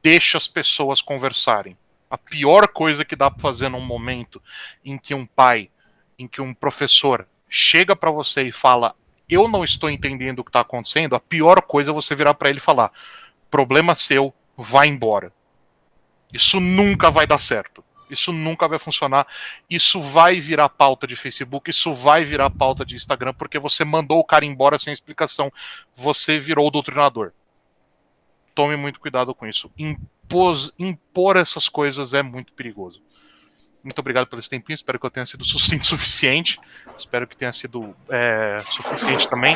Deixa as pessoas conversarem. A pior coisa que dá para fazer num momento em que um pai, em que um professor chega para você e fala: eu não estou entendendo o que está acontecendo, a pior coisa é você virar para ele e falar: problema seu, vai embora. Isso nunca vai dar certo. Isso nunca vai funcionar. Isso vai virar pauta de Facebook, isso vai virar pauta de Instagram, porque você mandou o cara embora sem explicação. Você virou o doutrinador. Tome muito cuidado com isso. Impor essas coisas é muito perigoso. Muito obrigado pelo esse tempinho. Espero que eu tenha sido sucinto o suficiente. Espero que tenha sido suficiente também.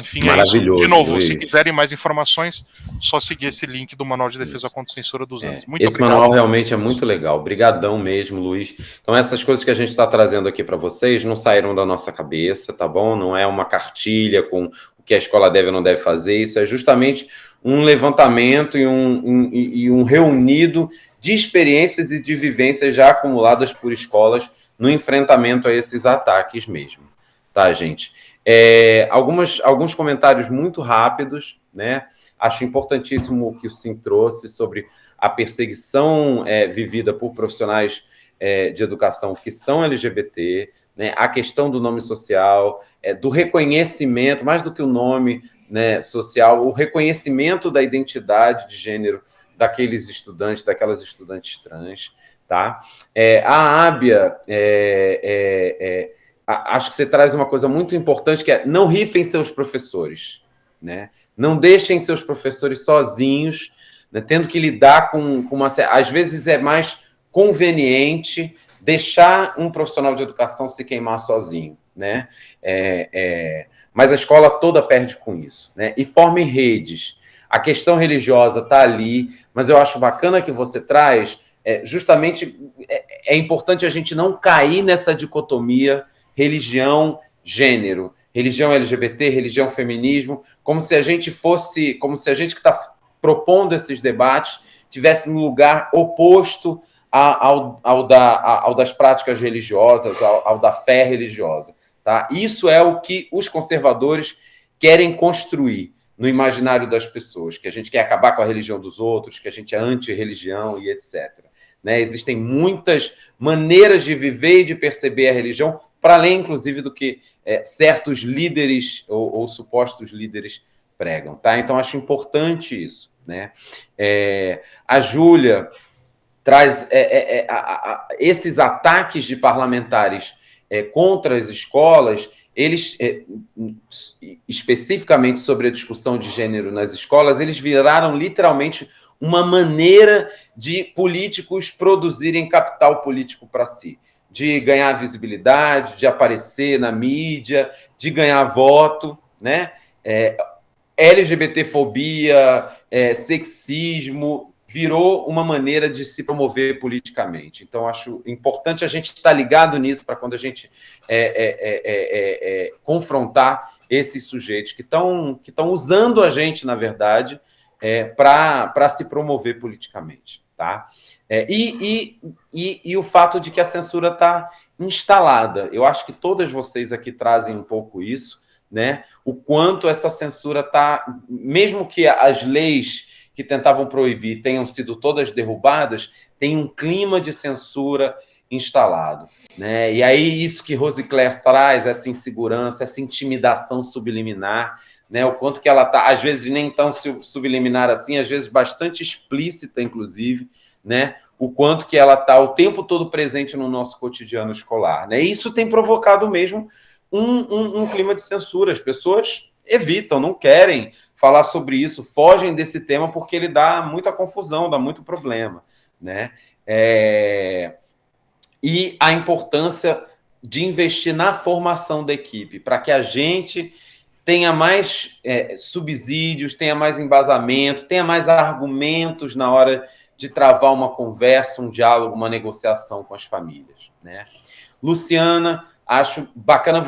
Enfim, maravilhoso, é isso. De novo, Luiz. Se quiserem mais informações, só seguir esse link do Manual de Defesa contra a Censura dos Anos. Muito esse obrigado. manual realmente é muito legal. Obrigadão mesmo, Luiz. Então, essas coisas que a gente está trazendo aqui para vocês não saíram da nossa cabeça, tá bom? Não é uma cartilha com o que a escola deve ou não deve fazer. Isso é justamente um levantamento e um reunido de experiências e de vivências já acumuladas por escolas no enfrentamento a esses ataques mesmo. Tá, gente? Alguns comentários muito rápidos, né? Acho importantíssimo o que o Sim trouxe sobre a perseguição vivida por profissionais de educação que são LGBT, né? A questão do nome social, do reconhecimento, mais do que o nome, né, social, o reconhecimento da identidade de gênero daqueles estudantes, daquelas estudantes trans, tá? A Ábia, acho que você traz uma coisa muito importante, que é não rifem seus professores, né? Não deixem seus professores sozinhos, né, tendo que lidar com uma... Às vezes é mais conveniente deixar um profissional de educação se queimar sozinho, né? Mas a escola toda perde com isso, né? E formem redes. A questão religiosa está ali, mas eu acho bacana que você traz, justamente, é importante a gente não cair nessa dicotomia religião, gênero, religião LGBT, religião, feminismo, como se a gente que está propondo esses debates tivesse um lugar oposto ao das práticas religiosas, ao da fé religiosa. Tá? Isso é o que os conservadores querem construir no imaginário das pessoas, que a gente quer acabar com a religião dos outros, que a gente é anti-religião e etc. Né? Existem muitas maneiras de viver e de perceber a religião, para além, inclusive, do que certos líderes ou supostos líderes pregam, tá? Então, acho importante isso, né? A Júlia traz esses ataques de parlamentares contra as escolas, eles, especificamente sobre a discussão de gênero nas escolas, eles viraram literalmente uma maneira de políticos produzirem capital político para si, de ganhar visibilidade, de aparecer na mídia, de ganhar voto, né? LGBTfobia, sexismo, virou uma maneira de se promover politicamente. Então, acho importante a gente estar ligado nisso para quando a gente confrontar esses sujeitos que estão usando a gente, na verdade, para se promover politicamente. Tá? E o fato de que a censura está instalada. Eu acho que todas vocês aqui trazem um pouco isso, né? O quanto essa censura está... Mesmo que as leis que tentavam proibir tenham sido todas derrubadas, tem um clima de censura instalado, né? E aí isso que Rosicler traz, essa insegurança, essa intimidação subliminar, né? O quanto que ela está, às vezes, nem tão subliminar assim, às vezes bastante explícita, inclusive, né? O quanto que ela está o tempo todo presente no nosso cotidiano escolar, né? E isso tem provocado mesmo um clima de censura. As pessoas evitam, não querem falar sobre isso, fogem desse tema porque ele dá muita confusão, dá muito problema, né? E a importância de investir na formação da equipe, para que a gente tenha mais subsídios, tenha mais embasamento, tenha mais argumentos na hora de travar uma conversa, um diálogo, uma negociação com as famílias, né? Luciana, acho bacana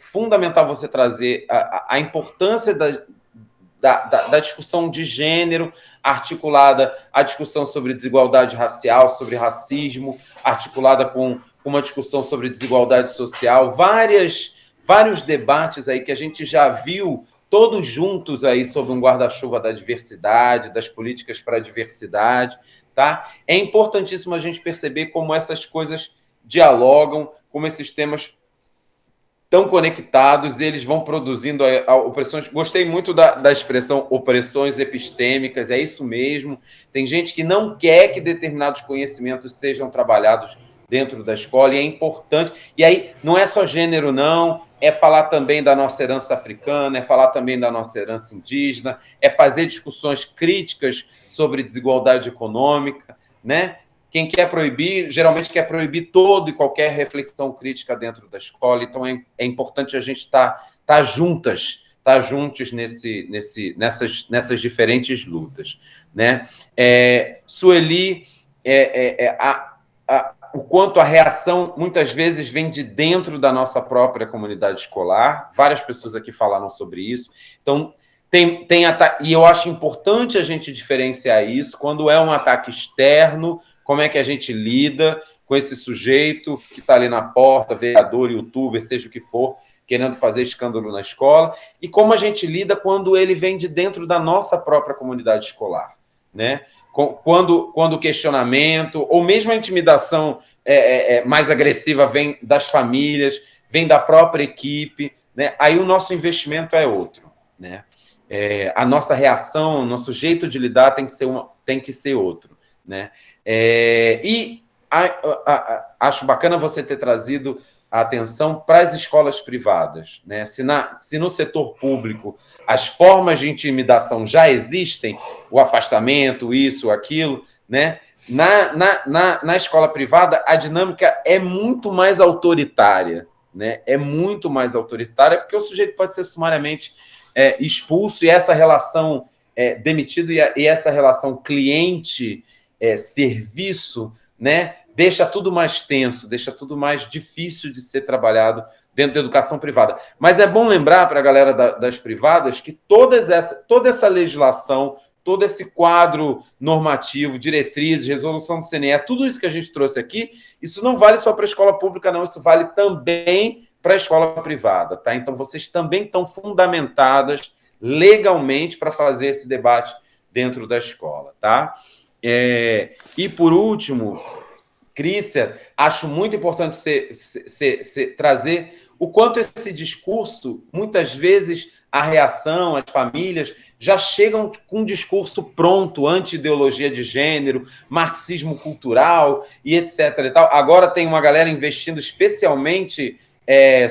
fundamental você trazer a importância da discussão de gênero, articulada à discussão sobre desigualdade racial, sobre racismo, articulada com uma discussão sobre desigualdade social, vários debates aí que a gente já viu todos juntos aí sobre um guarda-chuva da diversidade, das políticas para a diversidade, tá? É importantíssimo a gente perceber como essas coisas dialogam, como esses temas tão conectados, eles vão produzindo opressões. Gostei muito da expressão opressões epistêmicas, é isso mesmo. Tem gente que não quer que determinados conhecimentos sejam trabalhados dentro da escola, e é importante. E aí, não é só gênero, não, é falar também da nossa herança africana, é falar também da nossa herança indígena, é fazer discussões críticas sobre desigualdade econômica, né? Quem quer proibir, geralmente quer proibir toda e qualquer reflexão crítica dentro da escola. Então, é importante a gente estar juntos nessas diferentes lutas, né? Sueli, o quanto a reação, muitas vezes, vem de dentro da nossa própria comunidade escolar. Várias pessoas aqui falaram sobre isso. Então, e eu acho importante a gente diferenciar isso. Quando é um ataque externo, como é que a gente lida com esse sujeito que está ali na porta, vereador, youtuber, seja o que for, querendo fazer escândalo na escola, e como a gente lida quando ele vem de dentro da nossa própria comunidade escolar, né? Quando o questionamento, ou mesmo a intimidação mais agressiva vem das famílias, vem da própria equipe, né? Aí o nosso investimento é outro, né? A nossa reação, o nosso jeito de lidar tem que ser outro, né? Acho bacana você ter trazido a atenção para as escolas privadas, né? Se no setor público as formas de intimidação já existem, o afastamento, isso, aquilo, né? Na escola privada, a dinâmica é muito mais autoritária, né? É muito mais autoritária, porque o sujeito pode ser sumariamente expulso, e essa relação demitido e essa relação cliente-serviço, né? Deixa tudo mais tenso, deixa tudo mais difícil de ser trabalhado dentro da educação privada. Mas é bom lembrar para a galera das privadas que toda essa legislação, todo esse quadro normativo, diretrizes, resolução do CNE, tudo isso que a gente trouxe aqui, isso não vale só para a escola pública, não, isso vale também para a escola privada, tá? Então, vocês também estão fundamentadas legalmente para fazer esse debate dentro da escola, tá? E, por último, Crícia, acho muito importante trazer o quanto esse discurso, muitas vezes, a reação, as famílias já chegam com um discurso pronto, anti-ideologia de gênero, marxismo cultural e etc. E tal. Agora tem uma galera investindo especialmente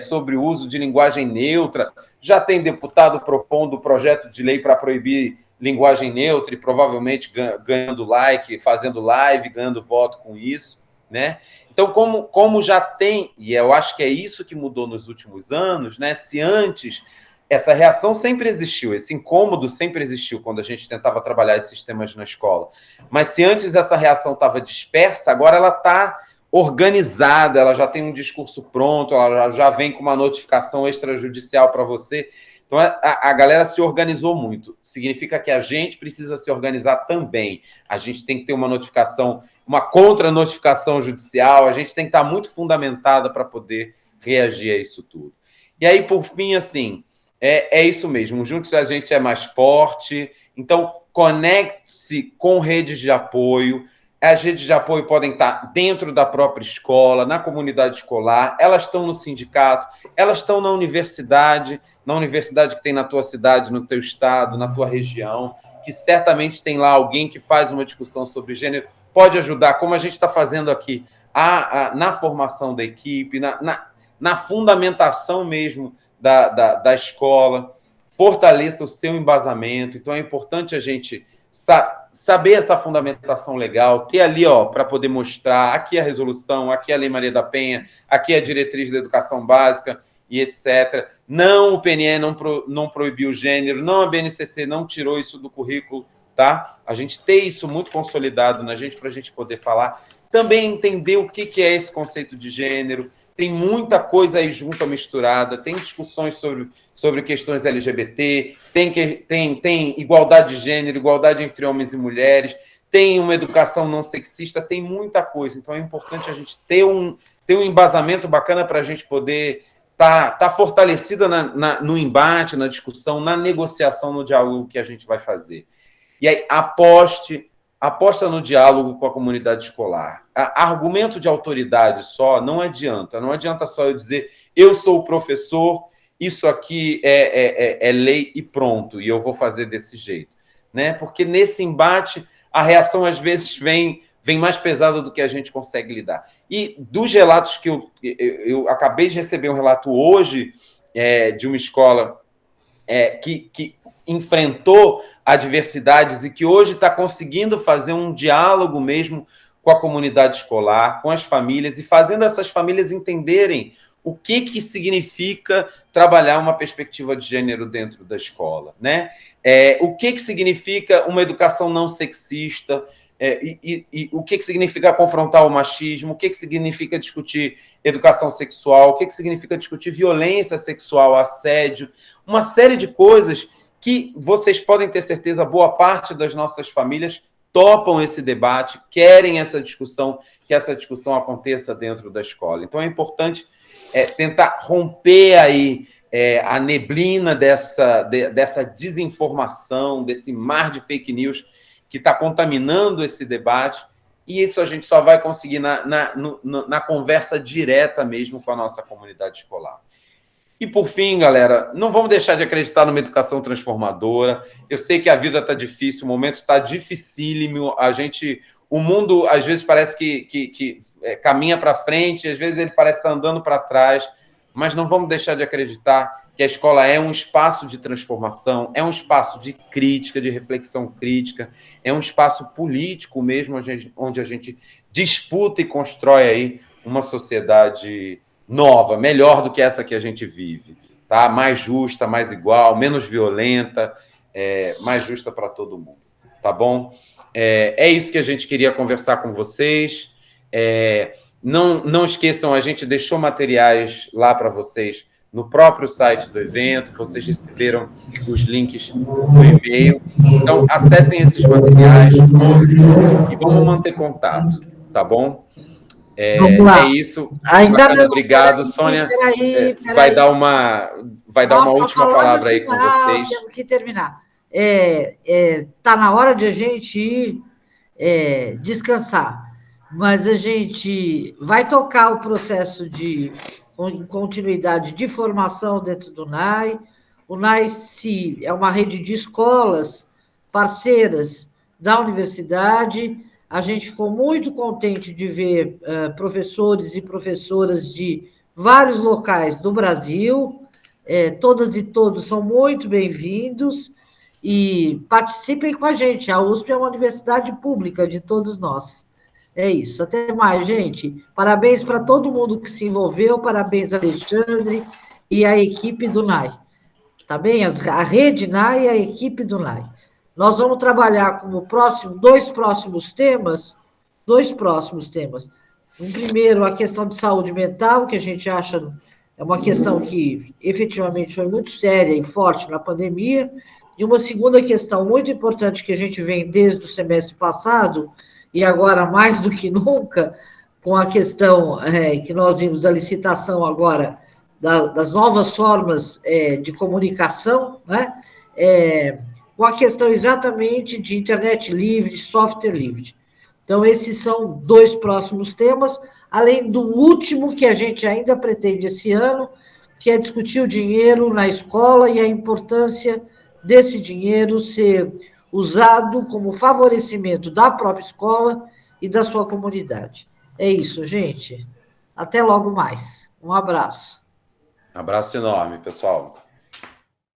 sobre o uso de linguagem neutra, já tem deputado propondo projeto de lei para proibir linguagem neutra e provavelmente ganhando like, fazendo live, ganhando voto com isso, né? Então, como já tem, e eu acho que é isso que mudou nos últimos anos, né? Se antes essa reação sempre existiu, esse incômodo sempre existiu quando a gente tentava trabalhar esses temas na escola, mas se antes essa reação estava dispersa, agora ela está organizada, ela já tem um discurso pronto, ela já vem com uma notificação extrajudicial para você. Então, a galera se organizou muito. Significa que a gente precisa se organizar também. A gente tem que ter uma notificação, uma contra-notificação judicial, a gente tem que estar muito fundamentada para poder reagir a isso tudo. E aí, por fim, assim, é isso mesmo. Juntos a gente é mais forte. Então, conecte-se com redes de apoio. As redes de apoio podem estar dentro da própria escola, na comunidade escolar, elas estão no sindicato, elas estão na universidade que tem na tua cidade, no teu estado, na tua região, que certamente tem lá alguém que faz uma discussão sobre gênero, pode ajudar, como a gente está fazendo aqui, na formação da equipe, na fundamentação mesmo da escola, fortaleça o seu embasamento. Então é importante a gente saber essa fundamentação legal, ter ali, para poder mostrar, aqui a resolução, aqui a Lei Maria da Penha, aqui a diretriz da educação básica e etc. Não, o PNE não proibiu o gênero, não, a BNCC não tirou isso do currículo, tá? A gente ter isso muito consolidado na gente, para a gente poder falar. Também entender o que é esse conceito de gênero. Tem muita coisa aí junta, misturada, tem discussões sobre questões LGBT, tem igualdade de gênero, igualdade entre homens e mulheres, tem uma educação não sexista, tem muita coisa. Então é importante a gente ter um embasamento bacana para a gente poder tá fortalecida no embate, na discussão, na negociação, no diálogo que a gente vai fazer. E aí, aposta no diálogo com a comunidade escolar. Argumento de autoridade só não adianta só eu dizer, eu sou o professor, isso aqui é lei e pronto, e eu vou fazer desse jeito, né? Porque nesse embate, a reação às vezes vem mais pesada do que a gente consegue lidar. E dos relatos que eu acabei de receber um relato hoje de uma escola que enfrentou adversidades e que hoje está conseguindo fazer um diálogo mesmo com a comunidade escolar, com as famílias, e fazendo essas famílias entenderem o que significa trabalhar uma perspectiva de gênero dentro da escola, né? O que significa uma educação não sexista, e o que significa confrontar o machismo, o que significa discutir educação sexual, o que significa discutir violência sexual, assédio, uma série de coisas que vocês podem ter certeza, boa parte das nossas famílias topam esse debate, querem essa discussão, que essa discussão aconteça dentro da escola. Então é importante tentar romper aí a neblina dessa desinformação, desse mar de fake news que está contaminando esse debate, e isso a gente só vai conseguir na conversa direta mesmo com a nossa comunidade escolar. E, por fim, galera, não vamos deixar de acreditar numa educação transformadora. Eu sei que a vida está difícil, o momento está dificílimo. O mundo, às vezes, parece que caminha para frente, às vezes ele parece estar andando para trás, mas não vamos deixar de acreditar que a escola é um espaço de transformação, é um espaço de crítica, de reflexão crítica, é um espaço político mesmo, onde a gente disputa e constrói aí uma sociedade nova, melhor do que essa que a gente vive, tá? Mais justa, mais igual, menos violenta, mais justa para todo mundo, tá bom? É isso que a gente queria conversar com vocês. Não esqueçam, a gente deixou materiais lá para vocês no próprio site do evento, vocês receberam os links no e-mail. Então, acessem esses materiais e vamos manter contato, tá bom? Isso. Bacana, obrigado, Sônia. Peraí. Vai dar uma última palavra aí com vocês. Temos que terminar. Está na hora de a gente ir descansar, mas a gente vai tocar o processo de continuidade de formação dentro do NAI. O NICE é uma rede de escolas parceiras da universidade. A gente ficou muito contente de ver professores e professoras de vários locais do Brasil. Todas e todos são muito bem-vindos e participem com a gente. A USP é uma universidade pública de todos nós. É isso. Até mais, gente. Parabéns para todo mundo que se envolveu. Parabéns, Alexandre e a equipe do NAI. Tá bem? A rede NAI e a equipe do NAI. Nós vamos trabalhar como dois próximos temas. Um primeiro, a questão de saúde mental, que a gente acha é uma questão que efetivamente foi muito séria e forte na pandemia. E uma segunda questão muito importante que a gente vem desde o semestre passado, e agora mais do que nunca, com a questão que nós vimos da licitação agora, das novas formas de comunicação, né? Com a questão exatamente de internet livre, software livre. Então, esses são dois próximos temas, além do último que a gente ainda pretende esse ano, que é discutir o dinheiro na escola e a importância desse dinheiro ser usado como favorecimento da própria escola e da sua comunidade. É isso, gente. Até logo mais. Um abraço. Abraço enorme, pessoal.